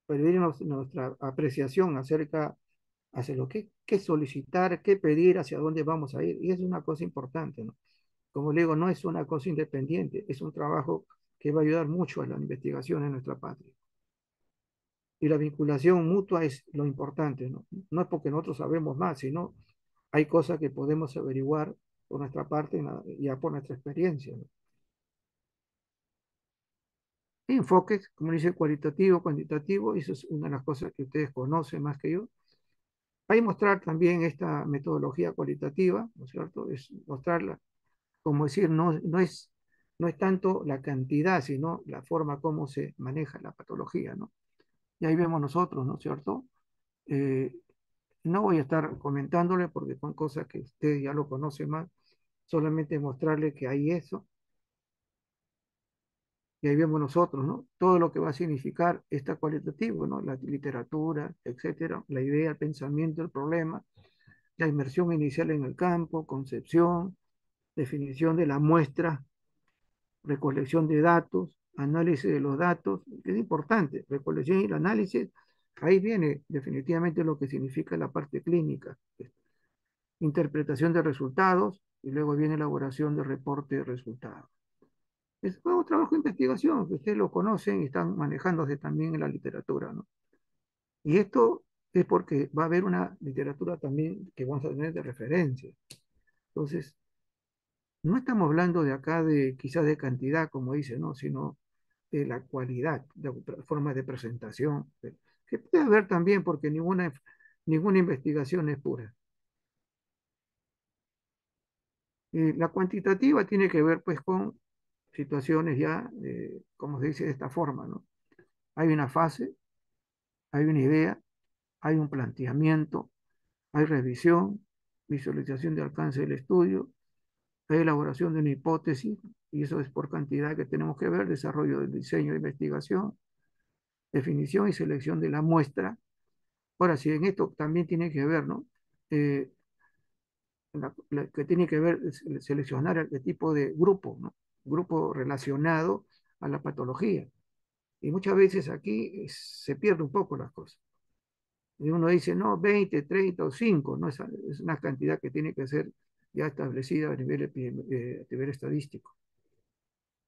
Pedir nuestra apreciación acerca hacia lo que solicitar, qué pedir, hacia dónde vamos a ir. Y es una cosa importante, ¿no? Como le digo, no es una cosa independiente, es un trabajo que va a ayudar mucho a la investigación en nuestra patria. Y la vinculación mutua es lo importante, ¿no? No es porque nosotros sabemos más, sino hay cosas que podemos averiguar por nuestra parte, ya por nuestra experiencia, ¿no? Enfoques, como dice, cualitativo, cuantitativo, eso es una de las cosas que ustedes conocen más que yo. Hay mostrar también esta metodología cualitativa, ¿no es cierto? Es mostrarla, como decir, no es tanto la cantidad, sino la forma como se maneja la patología, ¿no? Y ahí vemos nosotros, ¿no es cierto? Eh, no voy a estar comentándole porque son cosas que usted ya lo conoce más, solamente mostrarle que hay eso, y ahí vemos nosotros, ¿no? Todo lo que va a significar esta cualitativo, ¿no? La literatura, etcétera, la idea, el pensamiento, el problema, la inmersión inicial en el campo, concepción, definición de la muestra, recolección de datos, análisis de los datos, que es importante, recolección y el análisis, ahí viene definitivamente lo que significa la parte clínica, interpretación de resultados y luego viene elaboración de reporte de resultados. Es un trabajo de investigación que ustedes lo conocen y están manejándose también en la literatura, ¿no? Y esto es porque va a haber una literatura también que vamos a tener de referencia. Entonces, no estamos hablando de acá de quizás de cantidad, como dice, ¿no? Sino de la cualidad, de forma de presentación, que puede haber también porque ninguna investigación es pura. La cuantitativa tiene que ver pues con situaciones ya, como se dice, de esta forma, ¿no? Hay una fase, hay una idea, hay un planteamiento, hay revisión, visualización de alcance del estudio, hay elaboración de una hipótesis, y eso es por cantidad que tenemos que ver, desarrollo del diseño de investigación, definición y selección de la muestra, Ahora, si en esto también tiene que ver, ¿no? Eh, que tiene que ver seleccionar el tipo de grupo, ¿no? Grupo relacionado a la patología. Y muchas veces aquí se pierde un poco las cosas. Y uno dice, no, 20, 30 o 5, ¿no? Es una cantidad que tiene que ser ya establecida a nivel estadístico.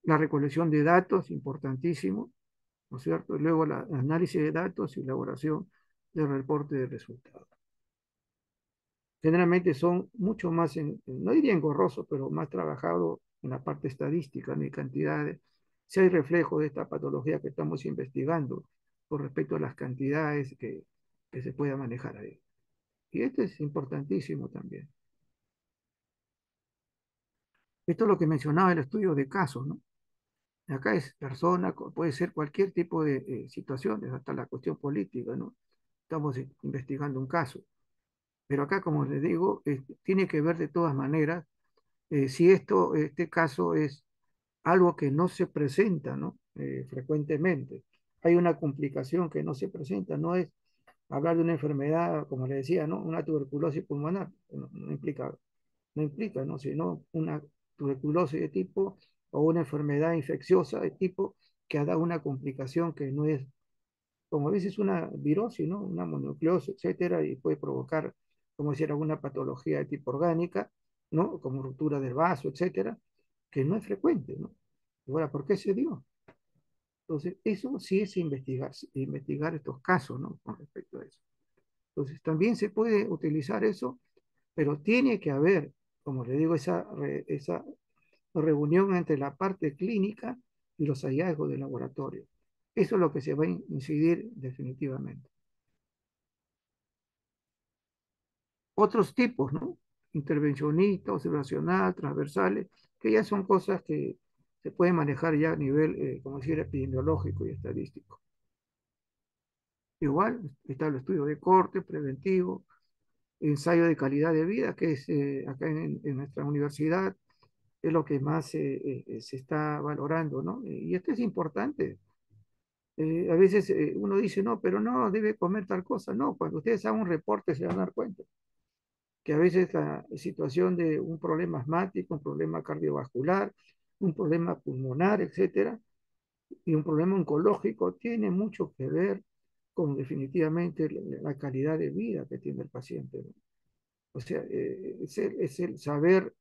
La recolección de datos, importantísimo, ¿no es cierto? Y luego el análisis de datos y elaboración del reporte de resultados. Generalmente son mucho más, no diría engorrosos, pero más trabajados en la parte estadística, en cantidades. Si hay reflejo de esta patología que estamos investigando con respecto a las cantidades que se pueda manejar ahí. Y esto es importantísimo también. Esto es lo que mencionaba el estudio de casos, ¿no? Acá es persona, puede ser cualquier tipo de situaciones, hasta la cuestión política, ¿no? Estamos investigando un caso. Pero acá, como les digo, tiene que ver de todas maneras si este caso es algo que no se presenta, ¿no? Frecuentemente. Hay una complicación que no se presenta, no es hablar de una enfermedad, como le decía, ¿no? Una tuberculosis pulmonar, no implica, ¿no? Sino una tuberculosis de tipo o una enfermedad infecciosa de tipo que ha dado una complicación que no es, como a veces una virosis, ¿no? Una mononucleosis, etcétera, y puede provocar, como decir, alguna patología de tipo orgánica, ¿no? Como ruptura del vaso, etcétera, que no es frecuente, ¿no? Ahora, ¿por qué se dio? Entonces, eso sí es investigar estos casos, ¿no? Con respecto a eso. Entonces, también se puede utilizar eso, pero tiene que haber, como le digo, esa reunión entre la parte clínica y los hallazgos de laboratorio. Eso es lo que se va a incidir definitivamente. Otros tipos, ¿no? Intervencionistas, observacional, transversales, que ya son cosas que se pueden manejar ya a nivel, como decir, epidemiológico y estadístico. Igual está el estudio de corte, preventivo, ensayo de calidad de vida, que es acá en nuestra universidad, es lo que más se está valorando, ¿no? Y esto es importante. A veces uno dice, no, pero no, debe comer tal cosa. No, cuando ustedes hagan un reporte se van a dar cuenta que a veces la situación de un problema asmático, un problema cardiovascular, un problema pulmonar, etcétera, y un problema oncológico tiene mucho que ver con definitivamente la calidad de vida que tiene el paciente, ¿no? O sea, es el saber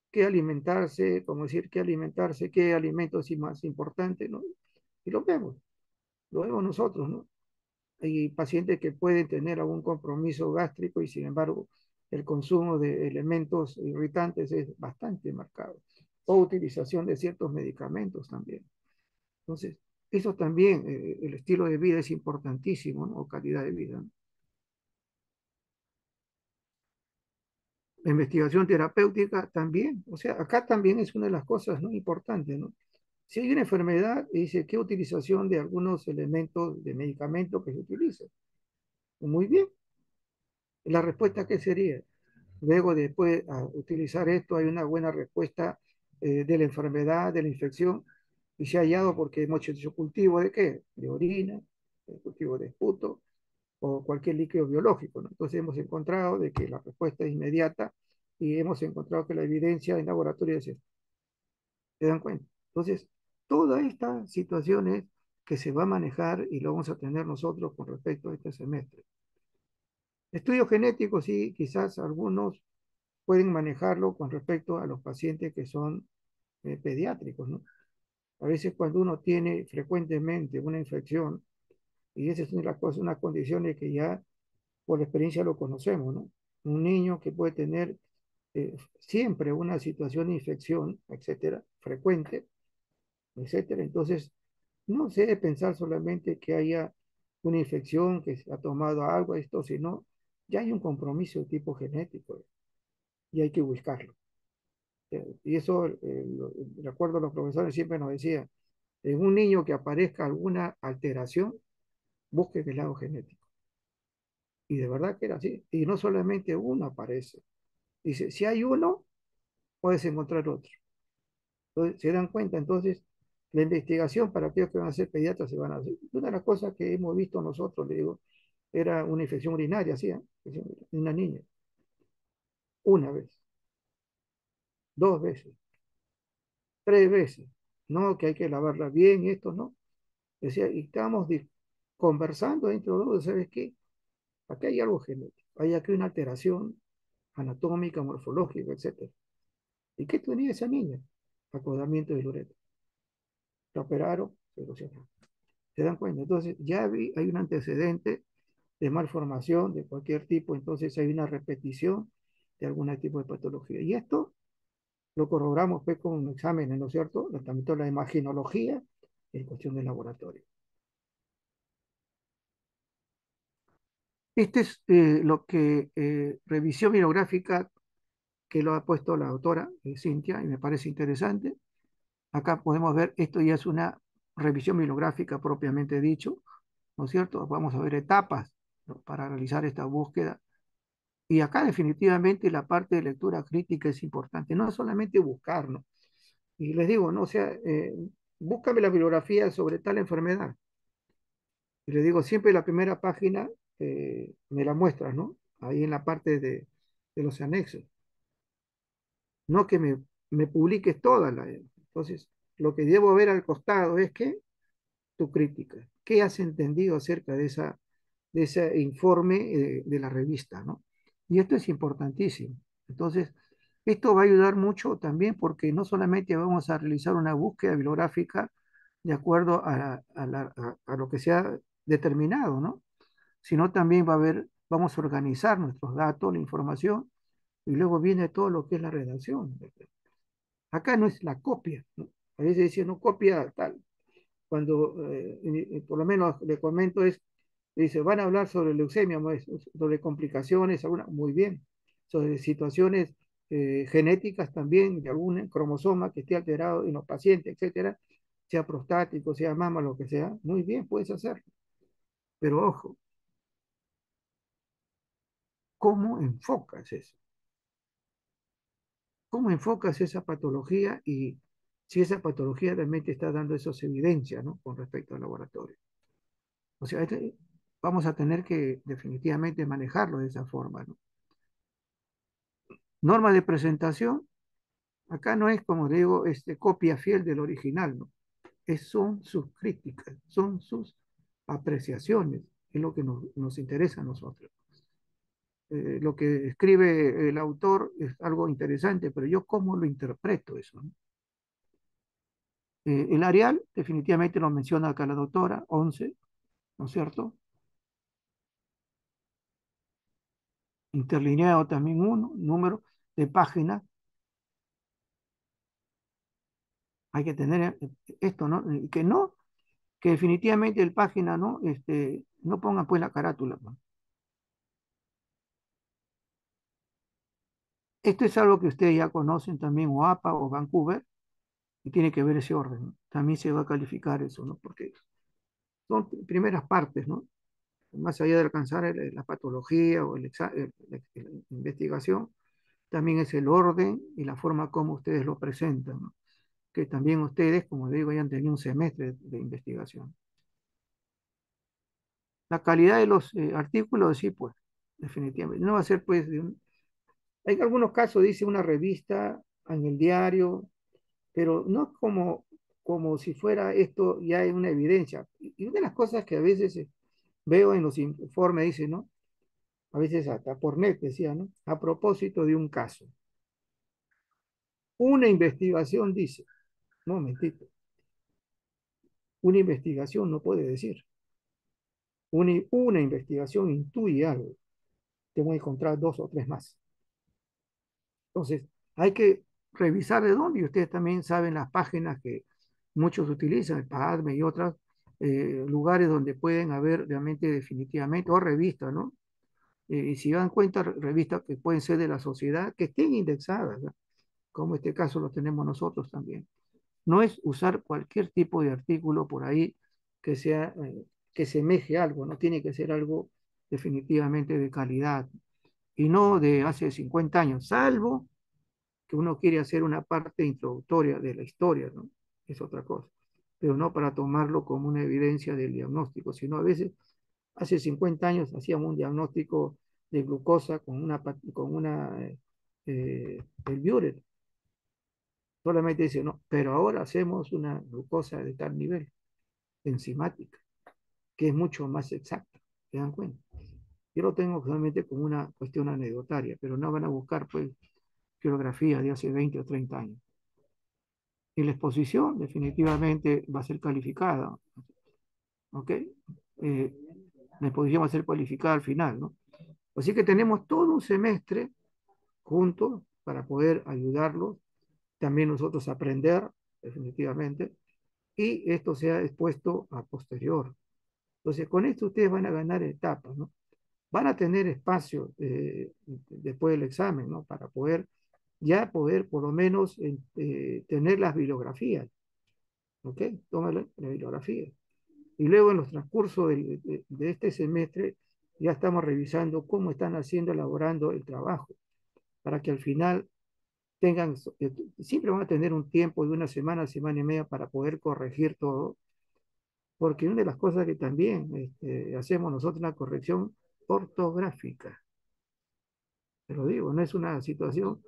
qué alimentarse, como decir, qué alimentarse, qué alimentos es más importante, ¿no? Y lo vemos nosotros, ¿no? Hay pacientes que pueden tener algún compromiso gástrico y sin embargo el consumo de elementos irritantes es bastante marcado. O utilización de ciertos medicamentos también. Entonces, eso también, el estilo de vida es importantísimo, ¿no? O calidad de vida, ¿no? La investigación terapéutica también, o sea, acá también es una de las cosas, ¿no? Importantes, ¿no? Si hay una enfermedad, dice, ¿qué utilización de algunos elementos de medicamento que se utiliza? Muy bien. La respuesta, ¿qué sería? Luego, después de utilizar esto, hay una buena respuesta de la enfermedad, de la infección, y se ha hallado porque hemos hecho cultivo de qué? De orina, cultivo de esputo o cualquier líquido biológico, ¿no? Entonces hemos encontrado de que la respuesta es inmediata y hemos encontrado que la evidencia en laboratorio es esta. ¿Se dan cuenta? Entonces, todas estas situaciones que se va a manejar y lo vamos a tener nosotros con respecto a este semestre. Estudios genéticos, sí, quizás algunos pueden manejarlo con respecto a los pacientes que son pediátricos, ¿no? A veces cuando uno tiene frecuentemente una infección, y esa es una condición que ya por la experiencia lo conocemos, ¿no? Un niño que puede tener siempre una situación de infección, etcétera, frecuente, etcétera. Entonces, no se debe pensar solamente que haya una infección, que se ha tomado algo, esto, sino ya hay un compromiso de tipo genético y hay que buscarlo. Y eso, de acuerdo a los profesores, siempre nos decían, en un niño que aparezca alguna alteración, busquen el lado genético. Y de verdad que era así. Y no solamente uno aparece. Dice, si hay uno, puedes encontrar otro. Entonces, se dan cuenta, entonces, la investigación para aquellos que van a ser pediatras se van a hacer. Una de las cosas que hemos visto nosotros, le digo, era una infección urinaria, ¿sí? De una niña. Una vez, dos veces, tres veces. No, que hay que lavarla bien, esto no. Decía, y estábamos conversando dentro de todo, ¿sabes qué? Aquí hay algo genético, hay aquí una alteración anatómica, morfológica, etcétera. ¿Y qué tenía esa niña? Acodamiento del uretra. La operaron, se solucionó. ¿Se dan cuenta? Entonces, ya hay un antecedente de malformación de cualquier tipo, entonces hay una repetición de algún tipo de patología. Y esto lo corroboramos pues, con exámenes, ¿no es cierto? También toda la imaginología en cuestión de laboratorio. Este es lo que revisión bibliográfica que lo ha puesto la autora Cintia y me parece interesante. Acá podemos ver, esto ya es una revisión bibliográfica propiamente dicho, ¿no es cierto? Vamos a ver etapas, ¿no? Para realizar esta búsqueda. Y acá definitivamente la parte de lectura crítica es importante, no solamente buscar, ¿no? Y les digo, ¿no? O sea, búscame la bibliografía sobre tal enfermedad. Y les digo, siempre la primera página me la muestras, ¿no? Ahí en la parte de los anexos. No que me publiques toda la... Entonces, lo que debo ver al costado es que tu crítica. ¿Qué has entendido acerca de ese informe de la revista, ¿no? Y esto es importantísimo. Entonces, esto va a ayudar mucho también porque no solamente vamos a realizar una búsqueda bibliográfica de acuerdo a lo que se ha determinado, ¿no? Sino también va a haber, vamos a organizar nuestros datos, la información, y luego viene todo lo que es la redacción. Acá no es la copia, ¿no? A veces dicen, no copia tal, cuando por lo menos le comento es, dice, van a hablar sobre leucemia, sobre complicaciones, alguna, muy bien, sobre situaciones genéticas también de algún cromosoma que esté alterado en los pacientes, etcétera, sea prostático, sea mama, lo que sea, muy bien, puedes hacerlo. Pero ojo, ¿cómo enfocas eso? ¿Cómo enfocas esa patología y si esa patología realmente está dando esas evidencias, ¿no? Con respecto al laboratorio? O sea, vamos a tener que definitivamente manejarlo de esa forma, ¿no? Norma de presentación, acá no es, como digo, copia fiel del original, ¿no? Son sus críticas, son sus apreciaciones, es lo que nos interesa a nosotros. Lo que escribe el autor es algo interesante, pero yo cómo lo interpreto eso, ¿no? El Arial, definitivamente lo menciona acá la doctora, 11, ¿no es cierto? Interlineado también uno, número de páginas. Hay que tener esto, ¿no? Que no, que definitivamente el página, ¿no? No pongan pues la carátula, ¿no? Esto es algo que ustedes ya conocen también, o APA o Vancouver, y tiene que ver ese orden, ¿no? También se va a calificar eso, ¿no? Porque son primeras partes, ¿no? Más allá de alcanzar la patología o la investigación, también es el orden y la forma como ustedes lo presentan, ¿no? Que también ustedes, como digo, ya han tenido un semestre de investigación. La calidad de los artículos, sí, pues, definitivamente. No va a ser, pues, hay algunos casos, dice una revista en el diario, pero no como si fuera esto ya hay una evidencia. Y una de las cosas que a veces veo en los informes, dice, ¿no? A veces hasta por net decía, ¿no? A propósito de un caso. Una investigación dice, no, momentito, una investigación no puede decir. Una investigación intuye algo. Te voy a encontrar dos o tres más. Entonces, hay que revisar de dónde, y ustedes también saben las páginas que muchos utilizan, el PADME y otros lugares donde pueden haber realmente definitivamente, o revistas, ¿no? Y si dan cuenta, revistas que pueden ser de la sociedad, que estén indexadas, ¿no? Como este caso lo tenemos nosotros también. No es usar cualquier tipo de artículo por ahí que sea, que semeje algo, no tiene que ser algo definitivamente de calidad y no de hace 50 años, salvo que uno quiere hacer una parte introductoria de la historia, ¿no? Es otra cosa, pero no para tomarlo como una evidencia del diagnóstico, sino a veces Hace 50 años hacíamos un diagnóstico de glucosa el Biuret. Solamente dice, no, pero ahora hacemos una glucosa de tal nivel, enzimática, que es mucho más exacta. ¿Se dan cuenta? Yo lo tengo solamente como una cuestión anecdotaria, pero no van a buscar, pues, geografía de hace 20 o 30 años. Y la exposición definitivamente va a ser calificada, ¿ok? La exposición va a ser cualificada al final, ¿no? Así que tenemos todo un semestre juntos para poder ayudarlos, también nosotros aprender, definitivamente, y esto sea expuesto a posterior. Entonces, con esto ustedes van a ganar etapas, ¿no? Van a tener espacio después del examen, ¿no? Para poder por lo menos tener las bibliografías, ¿ok? Tomen la bibliografía. Y luego en los transcurso de este semestre ya estamos revisando cómo están haciendo, elaborando el trabajo, para que al final tengan, siempre van a tener un tiempo de una semana, semana y media para poder corregir todo, porque una de las cosas que también hacemos nosotros es la corrección ortográfica. Te lo digo, no es una situación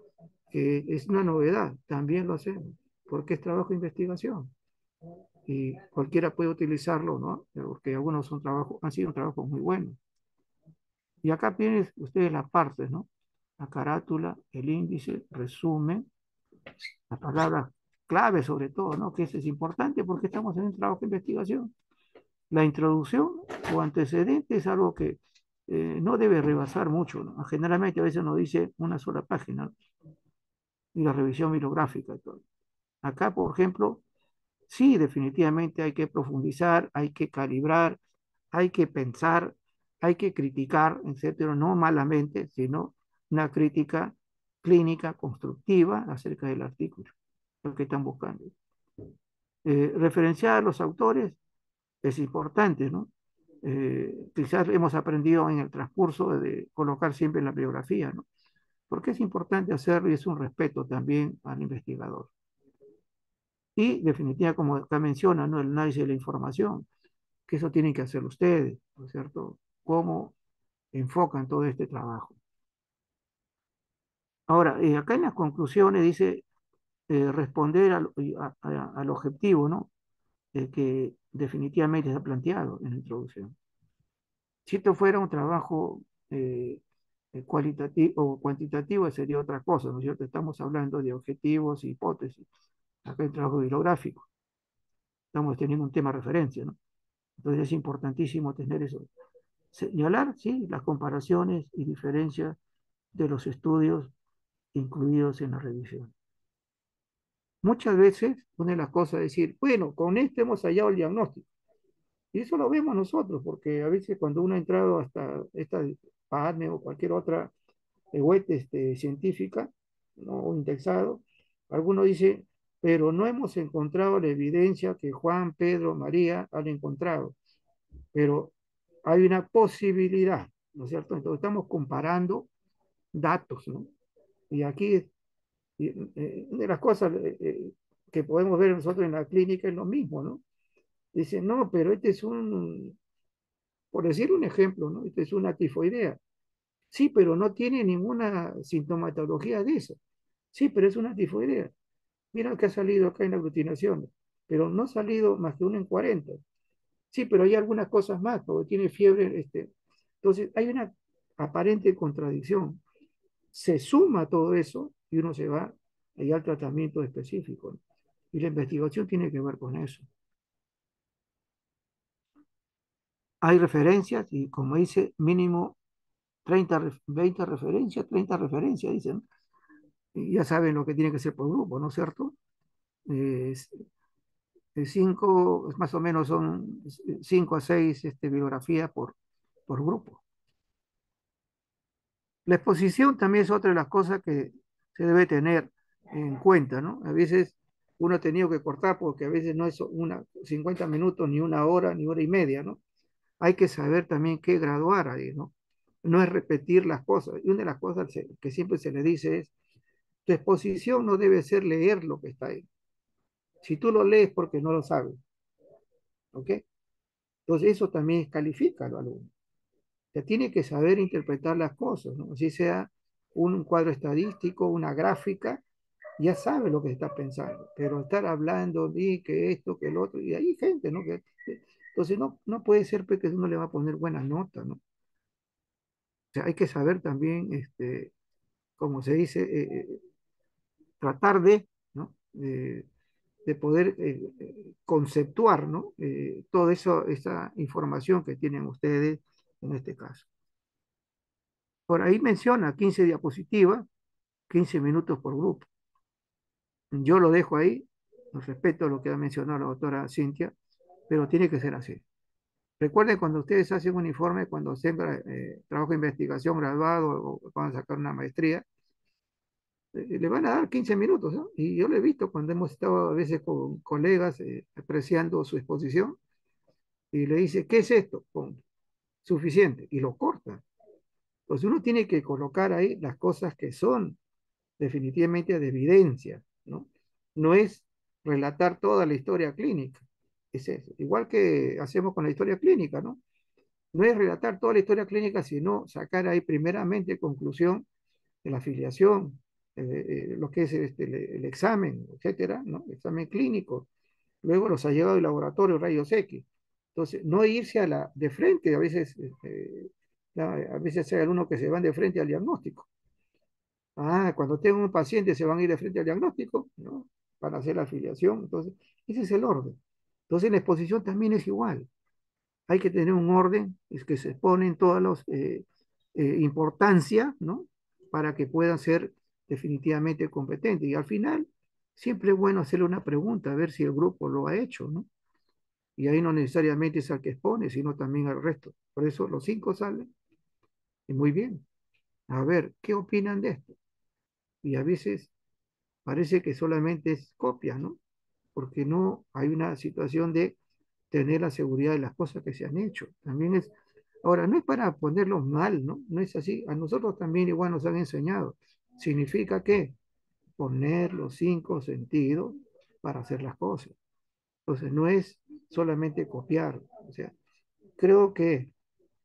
que es una novedad, también lo hacemos, porque es trabajo de investigación y cualquiera puede utilizarlo, ¿no? Porque algunos han sido un trabajo muy bueno. Y acá tienen ustedes las partes, ¿no? La carátula, el índice, resumen, las palabras clave sobre todo, ¿no? Que eso es importante porque estamos en un trabajo de investigación. La introducción o antecedente es algo que no debe rebasar mucho, ¿no? Generalmente a veces nos dice una sola página, ¿no? Y la revisión bibliográfica y todo. Acá, por ejemplo, sí, definitivamente hay que profundizar, hay que calibrar, hay que pensar, hay que criticar, etcétera, no malamente, sino una crítica clínica, constructiva acerca del artículo, lo que están buscando. Referenciar a los autores es importante, ¿no? Quizás hemos aprendido en el transcurso de colocar siempre la bibliografía, ¿no? Porque es importante hacerlo y es un respeto también al investigador. Y definitivamente, como acá menciona, ¿no? El análisis de la información, que eso tienen que hacer ustedes, ¿no es cierto? ¿Cómo enfocan todo este trabajo? Ahora, acá en las conclusiones dice responder al objetivo, ¿no? Que definitivamente está planteado en la introducción. Si esto fuera un trabajo cualitativo o cuantitativo, sería otra cosa, ¿no es cierto? Estamos hablando de objetivos y hipótesis. Acá el trabajo bibliográfico. Estamos teniendo un tema de referencia, ¿no? Entonces es importantísimo tener eso. Señalar, sí, las comparaciones y diferencias de los estudios incluidos en la revisión. Muchas veces una de las cosas es decir, bueno, con esto hemos hallado el diagnóstico. Y eso lo vemos nosotros, porque a veces cuando uno ha entrado hasta esta PADME o cualquier otra web científica, ¿no? O indexado, algunos dicen, pero no hemos encontrado la evidencia que Juan, Pedro, María han encontrado. Pero hay una posibilidad, ¿no es cierto? Entonces estamos comparando datos, ¿no? Y aquí, una de las cosas que podemos ver nosotros en la clínica es lo mismo, ¿no? Dicen, no, pero este es por decir un ejemplo, ¿no? Este es una tifoidea. Sí, pero no tiene ninguna sintomatología de eso. Sí, pero es una tifoidea. Mira que ha salido acá en la aglutinación, pero no ha salido más que uno en 40. Sí, pero hay algunas cosas más, porque tiene fiebre. Entonces, hay una aparente contradicción. Se suma todo eso y uno se va allá al tratamiento específico, ¿no? Y la investigación tiene que ver con eso. Hay referencias y como dice, mínimo 20 referencias, 30 referencias, dicen. Y ya saben lo que tiene que ser por grupo, ¿no es cierto? Eh, cinco, más o menos son 5 a 6 bibliografías por grupo. La exposición también es otra de las cosas que se debe tener en cuenta, ¿no? A veces uno ha tenido que cortar porque a veces no es 50 minutos, ni una hora, ni hora y media, ¿no? Hay que saber también qué graduar ahí, ¿no? No es repetir las cosas. Y una de las cosas que siempre se le dice es, tu exposición no debe ser leer lo que está ahí. Si tú lo lees porque no lo sabes, ¿ok? Entonces eso también califica a los alumnos. sea, tiene que saber interpretar las cosas, ¿no? Así sea un cuadro estadístico, una gráfica, ya sabe lo que está pensando, pero estar hablando de que esto, que el otro, y hay gente, ¿no? Entonces no puede ser pues, que uno le va a poner buena nota, ¿no? O sea, hay que saber también, como se dice, tratar de, ¿no? De poder conceptuar, ¿no? Toda esa información que tienen ustedes en este caso. Por ahí menciona 15 diapositivas, 15 minutos por grupo. Yo lo dejo ahí, respeto lo que ha mencionado la doctora Cintia, pero tiene que ser así. Recuerden cuando ustedes hacen un informe, cuando hacen trabajo de investigación graduado o van a sacar una maestría, le van a dar 15 minutos, ¿no? Y yo lo he visto cuando hemos estado a veces con colegas apreciando su exposición y le dice, ¿qué es esto? Pum, suficiente, y lo corta. Pues uno tiene que colocar ahí las cosas que son definitivamente de evidencia, ¿no? No es relatar toda la historia clínica, es eso. Igual que hacemos con la historia clínica, ¿no? No es relatar toda la historia clínica, sino sacar ahí primeramente conclusión de la afiliación, lo que es el examen, etcétera, ¿no? Examen clínico, luego los allegados del laboratorio, rayos X. Entonces, no irse de frente, a veces, a veces hay algunos que se van de frente al diagnóstico. Ah, cuando tengo un paciente se van a ir de frente al diagnóstico, ¿no? Para hacer la afiliación. Entonces, ese es el orden. Entonces, la exposición también es igual. Hay que tener un orden, es que se exponen todas las importancias, ¿no? Para que puedan ser definitivamente competentes. Y al final, siempre es bueno hacerle una pregunta, a ver si el grupo lo ha hecho, ¿no? Y ahí no necesariamente es al que expone, sino también al resto. Por eso los 5 salen, y muy bien. A ver, ¿qué opinan de esto? Y a veces parece que solamente es copia, ¿no? Porque no hay una situación de tener la seguridad de las cosas que se han hecho. También es, ahora, no es para ponerlos mal, ¿no? No es así. A nosotros también igual nos han enseñado. Significa que poner los 5 sentidos para hacer las cosas. Entonces, no es solamente copiar. O sea, creo que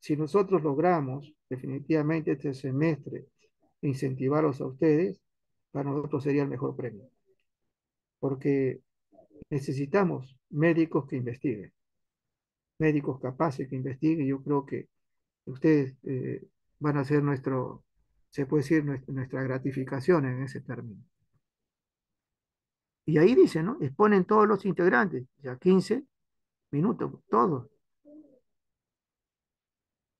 si nosotros logramos definitivamente este semestre incentivarlos a ustedes, para nosotros sería el mejor premio. Porque necesitamos médicos que investiguen, médicos capaces que investiguen. Yo creo que ustedes van a ser se puede decir, nuestra gratificación en ese término. Y ahí dice, ¿no? Exponen todos los integrantes, ya 15 minutos, todos.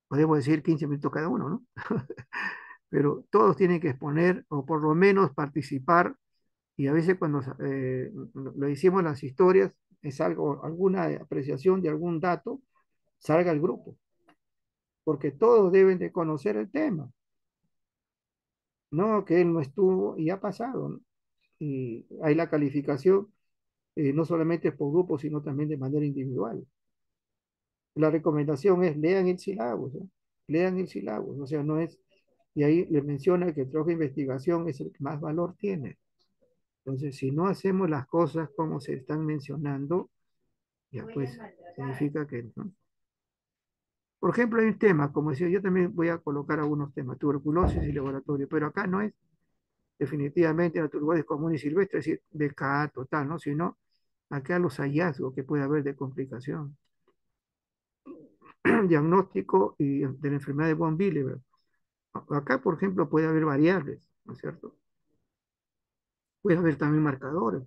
Podemos decir 15 minutos cada uno, ¿no? Pero todos tienen que exponer o por lo menos participar. Y a veces cuando lo hicimos las historias, es algo, alguna apreciación de algún dato, salga el grupo, porque todos deben de conocer el tema, no que él no estuvo y ha pasado, ¿no? Y hay la calificación, no solamente por grupo, sino también de manera individual. La recomendación es lean el sílabus, ¿no? Lean el sílabus, o sea, no es, y ahí les menciona que el trabajo de investigación es el que más valor tiene. Entonces, si no hacemos las cosas como se están mencionando, ya pues significa que, ¿no? Por ejemplo, hay un tema, como decía, yo también voy a colocar algunos temas, tuberculosis y laboratorio, pero acá no es definitivamente la tuberculosis común y silvestre, es decir, de cada total, ¿no? Sino acá los hallazgos que puede haber de complicación. Diagnóstico y de la enfermedad de von Willebrand. Acá, por ejemplo, puede haber variables, ¿no es cierto? Puede haber también marcadores.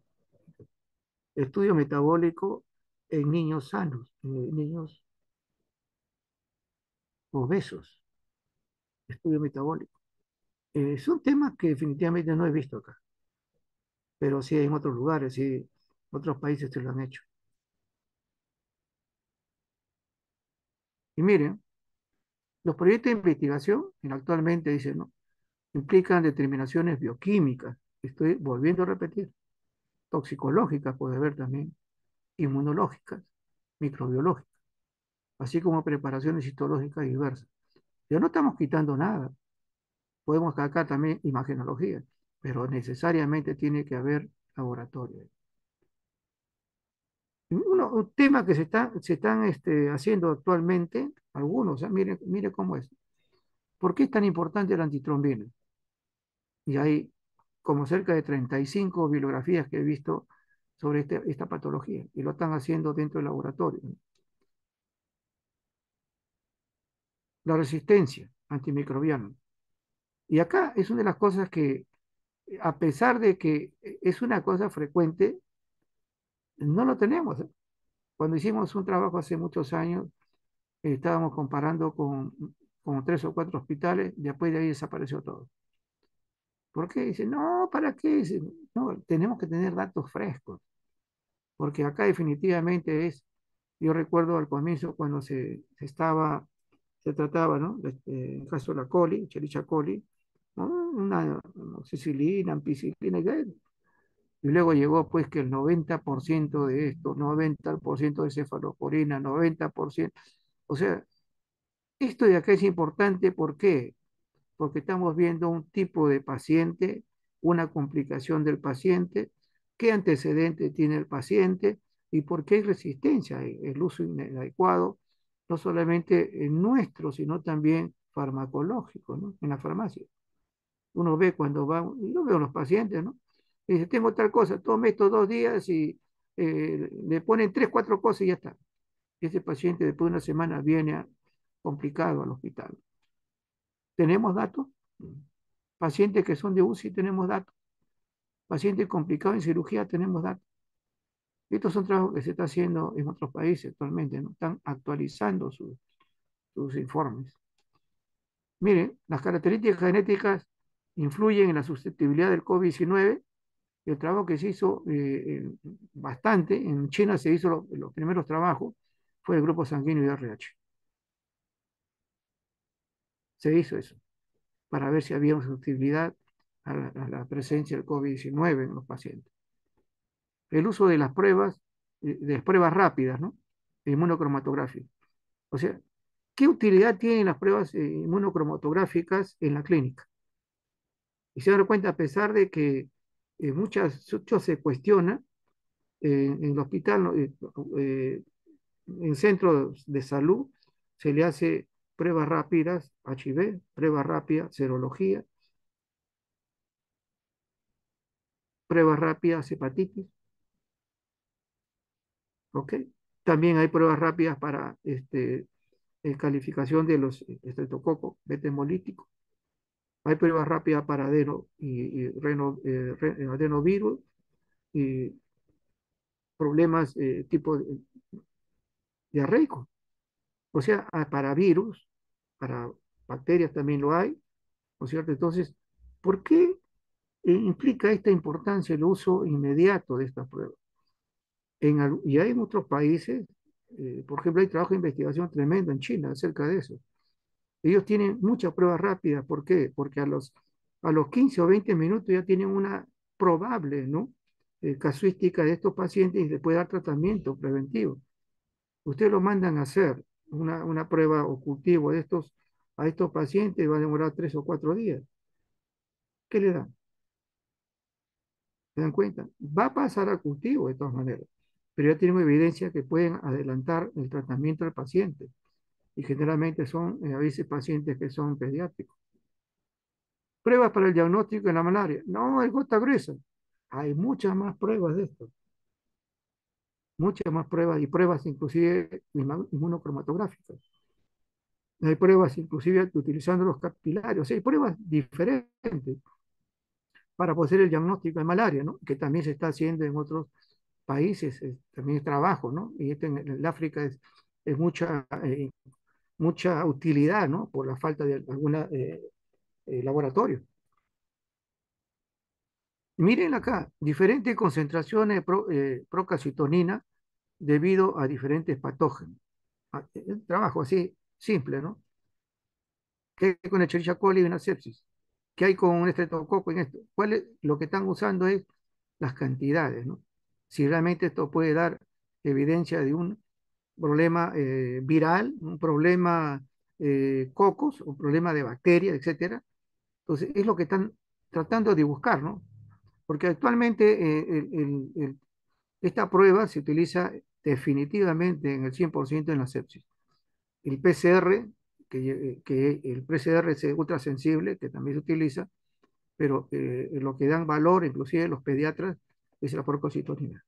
Estudio metabólico en niños sanos, en niños obesos, estudio metabólico. Son temas que definitivamente no he visto acá, pero sí en otros lugares, sí, otros países se lo han hecho. Y miren, los proyectos de investigación, actualmente dicen, ¿no? Implican determinaciones bioquímicas, estoy volviendo a repetir, toxicológicas puede haber también, inmunológicas, microbiológicas, así como preparaciones histológicas diversas. Ya no estamos quitando nada, podemos sacar también imagenología, pero necesariamente tiene que haber laboratorio. Un tema que se están haciendo actualmente, algunos, mire cómo es. ¿Por qué es tan importante la antitrombina? Y hay como cerca de 35 bibliografías que he visto sobre esta patología, y lo están haciendo dentro del laboratorio. La resistencia antimicrobiana. Y acá es una de las cosas que, a pesar de que es una cosa frecuente, no lo tenemos. Cuando hicimos un trabajo hace muchos años, estábamos comparando con 3 o 4 hospitales, después de ahí desapareció todo. ¿Por qué? Dicen, no, ¿para qué? Dicen, no, tenemos que tener datos frescos, porque acá definitivamente yo recuerdo al comienzo cuando se trataba, ¿no? El caso de la coli, Escherichia coli, ¿no? Una amoxicilina, ampicilina, y luego llegó pues que el 90% de esto, 90% de cefalosporina, 90%, o sea, esto de acá es importante, ¿por qué? Porque estamos viendo un tipo de paciente, una complicación del paciente, qué antecedente tiene el paciente y por qué hay resistencia, el uso inadecuado, no solamente en nuestro, sino también farmacológico, ¿no? En la farmacia. Uno ve cuando va, y lo veo en los pacientes, ¿no? Y dice, tengo tal cosa, tome estos 2 días y le ponen 3, 4 cosas y ya está. Y ese paciente después de una semana viene complicado al hospital. ¿Tenemos datos? Pacientes que son de UCI tenemos datos. Pacientes complicados en cirugía tenemos datos. Estos son trabajos que se están haciendo en otros países actualmente, ¿no? Están actualizando sus informes. Miren, las características genéticas influyen en la susceptibilidad del COVID-19. El trabajo que se hizo bastante, en China se hizo los primeros trabajos, fue el grupo sanguíneo de RH. Se hizo eso, para ver si había una susceptibilidad a la presencia del COVID-19 en los pacientes. El uso de las pruebas, de las pruebas rápidas, ¿no? Inmunocromatográficas. O sea, ¿qué utilidad tienen las pruebas inmunocromatográficas en la clínica? Y se dan cuenta, a pesar de que mucho se cuestiona en el hospital, ¿no? En centros de salud, se le hace pruebas rápidas, HIV, pruebas rápidas, serología, pruebas rápidas, hepatitis, ¿ok? También hay pruebas rápidas para calificación de los estreptococos beta hemolíticos. Hay pruebas rápidas para adenovirus y problemas tipo diarreico. O sea, para virus, para bacterias también lo hay, ¿no es cierto? Entonces, ¿por qué implica esta importancia el uso inmediato de estas pruebas? Y hay en otros países, por ejemplo, hay trabajo de investigación tremendo en China acerca de eso. Ellos tienen muchas pruebas rápidas. ¿Por qué? Porque a los 15 o 20 minutos ya tienen una probable, ¿no? Casuística de estos pacientes y le puede dar tratamiento preventivo. Ustedes lo mandan a hacer una prueba o cultivo a estos pacientes, va a demorar 3 o 4 días. ¿Qué le dan? ¿Se dan cuenta? Va a pasar al cultivo de todas maneras, pero ya tenemos evidencia que pueden adelantar el tratamiento del paciente y generalmente son a veces pacientes que son pediátricos. Pruebas para el diagnóstico de la malaria. No, es gota gruesa. Hay muchas más pruebas de esto. Muchas más pruebas y pruebas inclusive inmunocromatográficas. Hay pruebas inclusive utilizando los capilares. O sea, hay pruebas diferentes para hacer el diagnóstico de malaria, ¿no? Que también se está haciendo en otros países. También es trabajo, ¿no? Y en el África es mucha utilidad, ¿no? Por la falta de alguna laboratorio. Miren acá, diferentes concentraciones de procalcitonina debido a diferentes patógenos. Un trabajo así, simple, ¿no? ¿Qué hay con el Escherichia coli y una sepsis? ¿Qué hay con un estreptococo en esto? Lo que están usando es las cantidades, ¿no? Si realmente esto puede dar evidencia de un problema viral, un problema cocos, un problema de bacterias, etcétera. Entonces, es lo que están tratando de buscar, ¿no? Porque actualmente esta prueba se utiliza definitivamente en el 100% en la sepsis. El PCR, que el PCR es ultrasensible, que también se utiliza, pero lo que dan valor, inclusive los pediatras, es la procalcitonina.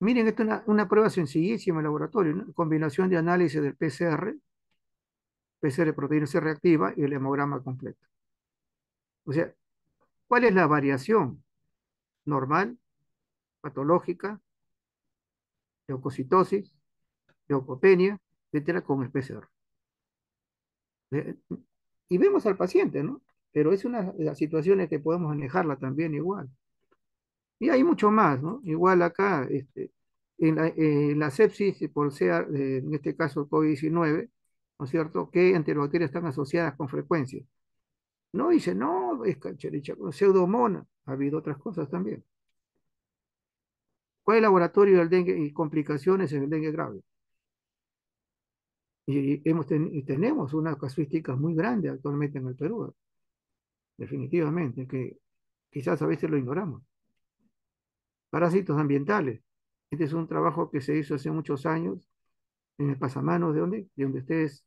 Miren, esta es una prueba sencillísima en laboratorio, ¿no? Combinación de análisis del PCR proteína C reactiva y el hemograma completo. O sea, ¿cuál es la variación? Normal, patológica, leucocitosis, leucopenia, etcétera, con el PCR. Eh, Y vemos al paciente, ¿no? Pero es una de las situaciones que podemos manejarla también igual. Y hay mucho más, ¿no? Igual acá, en la sepsis por sea, en este caso COVID-19, ¿no es cierto? ¿Qué enterobacterias están asociadas con frecuencia? No dice, no, es pseudomonas. Ha habido otras cosas también. ¿Cuál es el laboratorio del dengue y complicaciones en el dengue grave? Y tenemos una casuística muy grande actualmente en el Perú, definitivamente, que quizás a veces lo ignoramos. Parásitos ambientales. Este es un trabajo que se hizo hace muchos años en el pasamanos de donde, ustedes,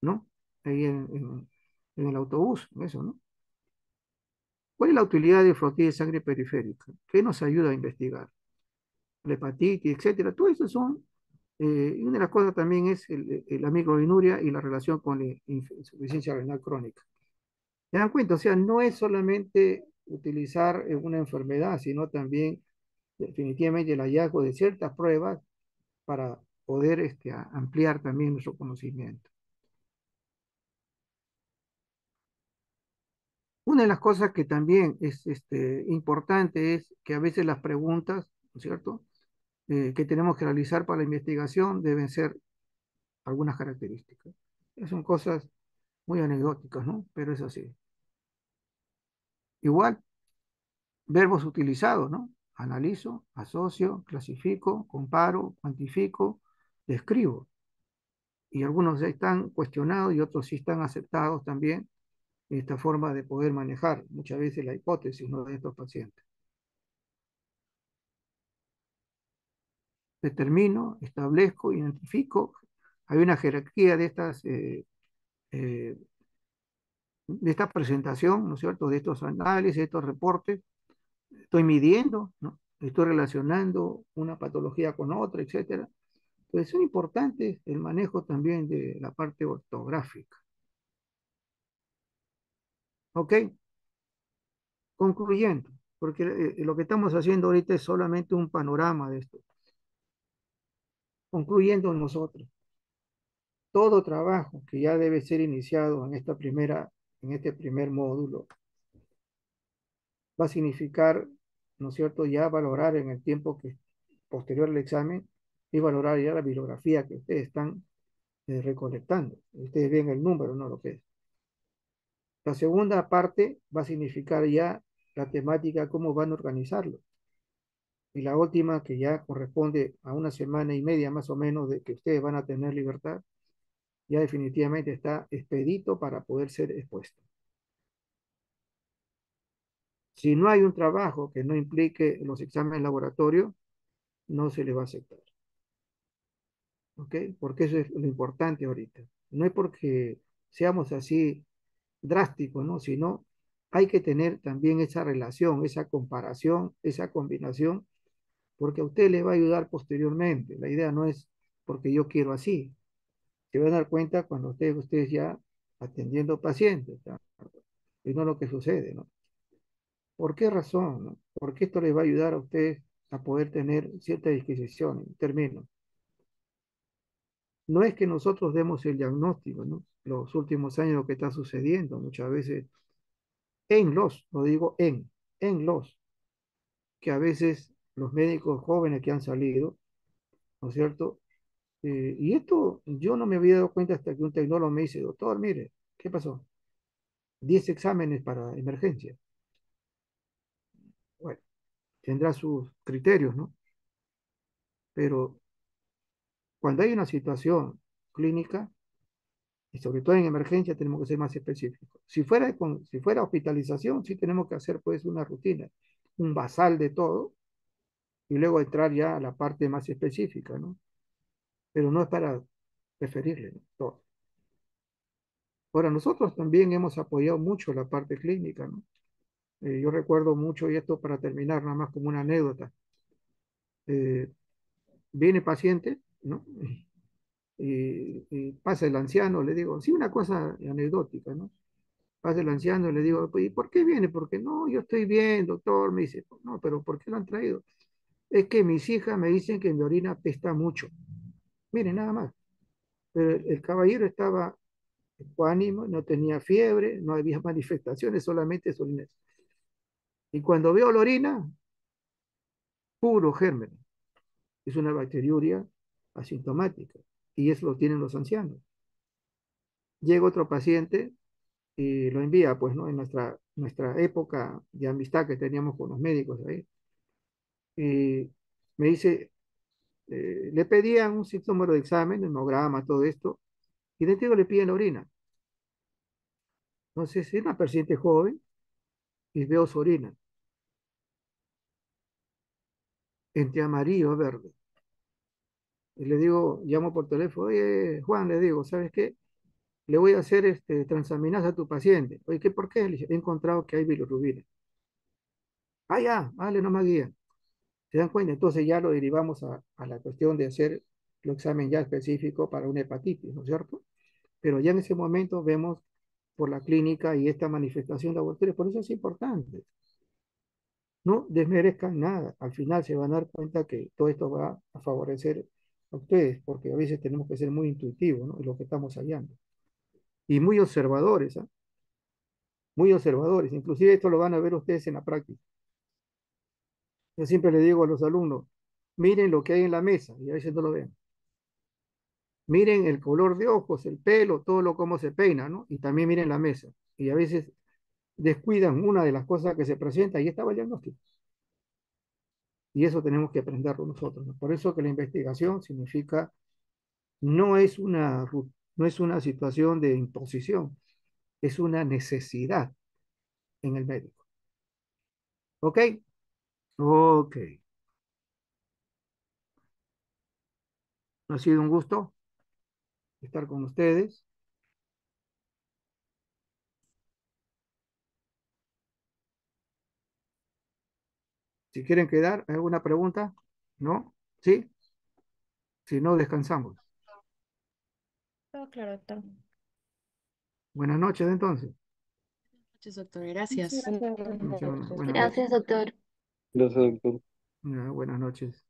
¿no? Ahí en el autobús, eso, ¿no? ¿Cuál es la utilidad de flotilla de sangre periférica? ¿Qué nos ayuda a investigar? La hepatitis, etcétera. Todo eso son, y una de las cosas también es la microbinuria y la relación con la insuficiencia renal crónica. ¿Se dan cuenta? O sea, no es solamente utilizar una enfermedad, sino también definitivamente el hallazgo de ciertas pruebas para poder ampliar también nuestro conocimiento. Una de las cosas que también es importante es que a veces las preguntas, ¿no es cierto?, que tenemos que realizar para la investigación deben ser algunas características. Son cosas muy anecdóticas, ¿no? Pero es así. Igual, verbos utilizados, ¿no? Analizo, asocio, clasifico, comparo, cuantifico, describo. Y algunos ya están cuestionados y otros sí están aceptados también esta forma de poder manejar muchas veces la hipótesis, ¿no?, de estos pacientes. Determino, establezco, identifico. Hay una jerarquía de esta presentación, ¿no es cierto?, de estos análisis, de estos reportes. Estoy midiendo, ¿no? Estoy relacionando una patología con otra, etcétera. Entonces, es importante el manejo también de la parte ortográfica. ¿Ok? Concluyendo, porque lo que estamos haciendo ahorita es solamente un panorama de esto. Concluyendo nosotros, todo trabajo que ya debe ser iniciado en este primer módulo, va a significar, ¿no es cierto?, ya valorar en el tiempo que posterior al examen y valorar ya la bibliografía que ustedes están recolectando. Ustedes ven el número, no lo que es. La segunda parte va a significar ya la temática, cómo van a organizarlo. Y la última, que ya corresponde a una semana y media más o menos de que ustedes van a tener libertad, ya definitivamente está expedito para poder ser expuesto. Si no hay un trabajo que no implique los exámenes laboratorio, no se le va a aceptar. ¿Ok? Porque eso es lo importante ahorita. No es porque seamos así drásticos, ¿no? Sino hay que tener también esa relación, esa comparación, esa combinación, porque a usted le va a ayudar posteriormente. La idea no es porque yo quiero así. Se van a dar cuenta cuando ustedes ya atendiendo pacientes, ¿no? Y no lo que sucede, ¿no? ¿Por qué razón, no? Porque esto les va a ayudar a ustedes a poder tener cierta disquisición. Termino. No es que nosotros demos el diagnóstico, ¿no? Los últimos años lo que está sucediendo, muchas veces lo digo en los, que a veces los médicos jóvenes que han salido, ¿no es cierto? Y esto yo no me había dado cuenta hasta que un tecnólogo me dice, doctor, mire, ¿qué pasó? 10 exámenes para emergencia. Bueno, tendrá sus criterios, ¿no? Pero cuando hay una situación clínica, y sobre todo en emergencia, tenemos que ser más específicos. Si fuera hospitalización, sí tenemos que hacer pues una rutina, un basal de todo, y luego entrar ya a la parte más específica, ¿no? Pero no es para referirle, ¿no? Todo. Ahora, nosotros también hemos apoyado mucho la parte clínica, ¿no? Yo recuerdo mucho, y esto para terminar, nada más como una anécdota. eh, Viene paciente, ¿no? Y pasa el anciano, le digo, sí, una cosa anecdótica, ¿no? Pasa el anciano y le digo, "Pues, ¿y por qué viene? Porque no, yo estoy bien, doctor", me dice, no, pero ¿por qué lo han traído? Es que mis hijas me dicen que mi orina pesta mucho. Miren, nada más. Pero el caballero estaba ecuánime, no tenía fiebre, no había manifestaciones, solamente su orina. Y cuando veo la orina, puro germen. Es una bacteriuria asintomática. Y eso lo tienen los ancianos. Llega otro paciente y lo envía, pues, ¿no? En nuestra época de amistad que teníamos con los médicos ahí. Y me dice, le pedían un cierto número de examen, hemograma, todo esto, y de le piden la orina. Entonces, es una paciente joven y veo su orina, entre amarillo a verde. Y le digo, llamo por teléfono, oye, Juan, le digo, ¿sabes qué? Le voy a hacer transaminasa a tu paciente. Oye, ¿qué por qué? Le dije, he encontrado que hay bilirrubina. Ah, ya, vale, no me guían. ¿Se dan cuenta? Entonces ya lo derivamos a la cuestión de hacer el examen ya específico para una hepatitis, ¿no es cierto? Pero ya en ese momento vemos por la clínica y esta manifestación laboratoria, por eso es importante. No desmerezcan nada, al final se van a dar cuenta que todo esto va a favorecer a ustedes, porque a veces tenemos que ser muy intuitivos, ¿no? En lo que estamos hallando. Y muy observadores, ¿ah? Muy observadores, inclusive esto lo van a ver ustedes en la práctica. Yo siempre le digo a los alumnos, miren lo que hay en la mesa, y a veces no lo ven. Miren el color de ojos, el pelo, todo lo cómo se peina, ¿no? Y también miren la mesa. Y a veces descuidan una de las cosas que se presenta y estaba el diagnóstico. Y eso tenemos que aprenderlo nosotros, ¿no? Por eso que la investigación significa, no es una situación de imposición, es una necesidad en el médico. ¿Ok? Ok. Ha sido un gusto estar con ustedes. Si quieren quedar, ¿alguna pregunta? ¿No? ¿Sí? Si no, descansamos. Todo claro, doctor. Buenas noches entonces. Muchas, doctor. Gracias. Buenas noches. Gracias, doctor. Gracias, doctor. Buenas noches.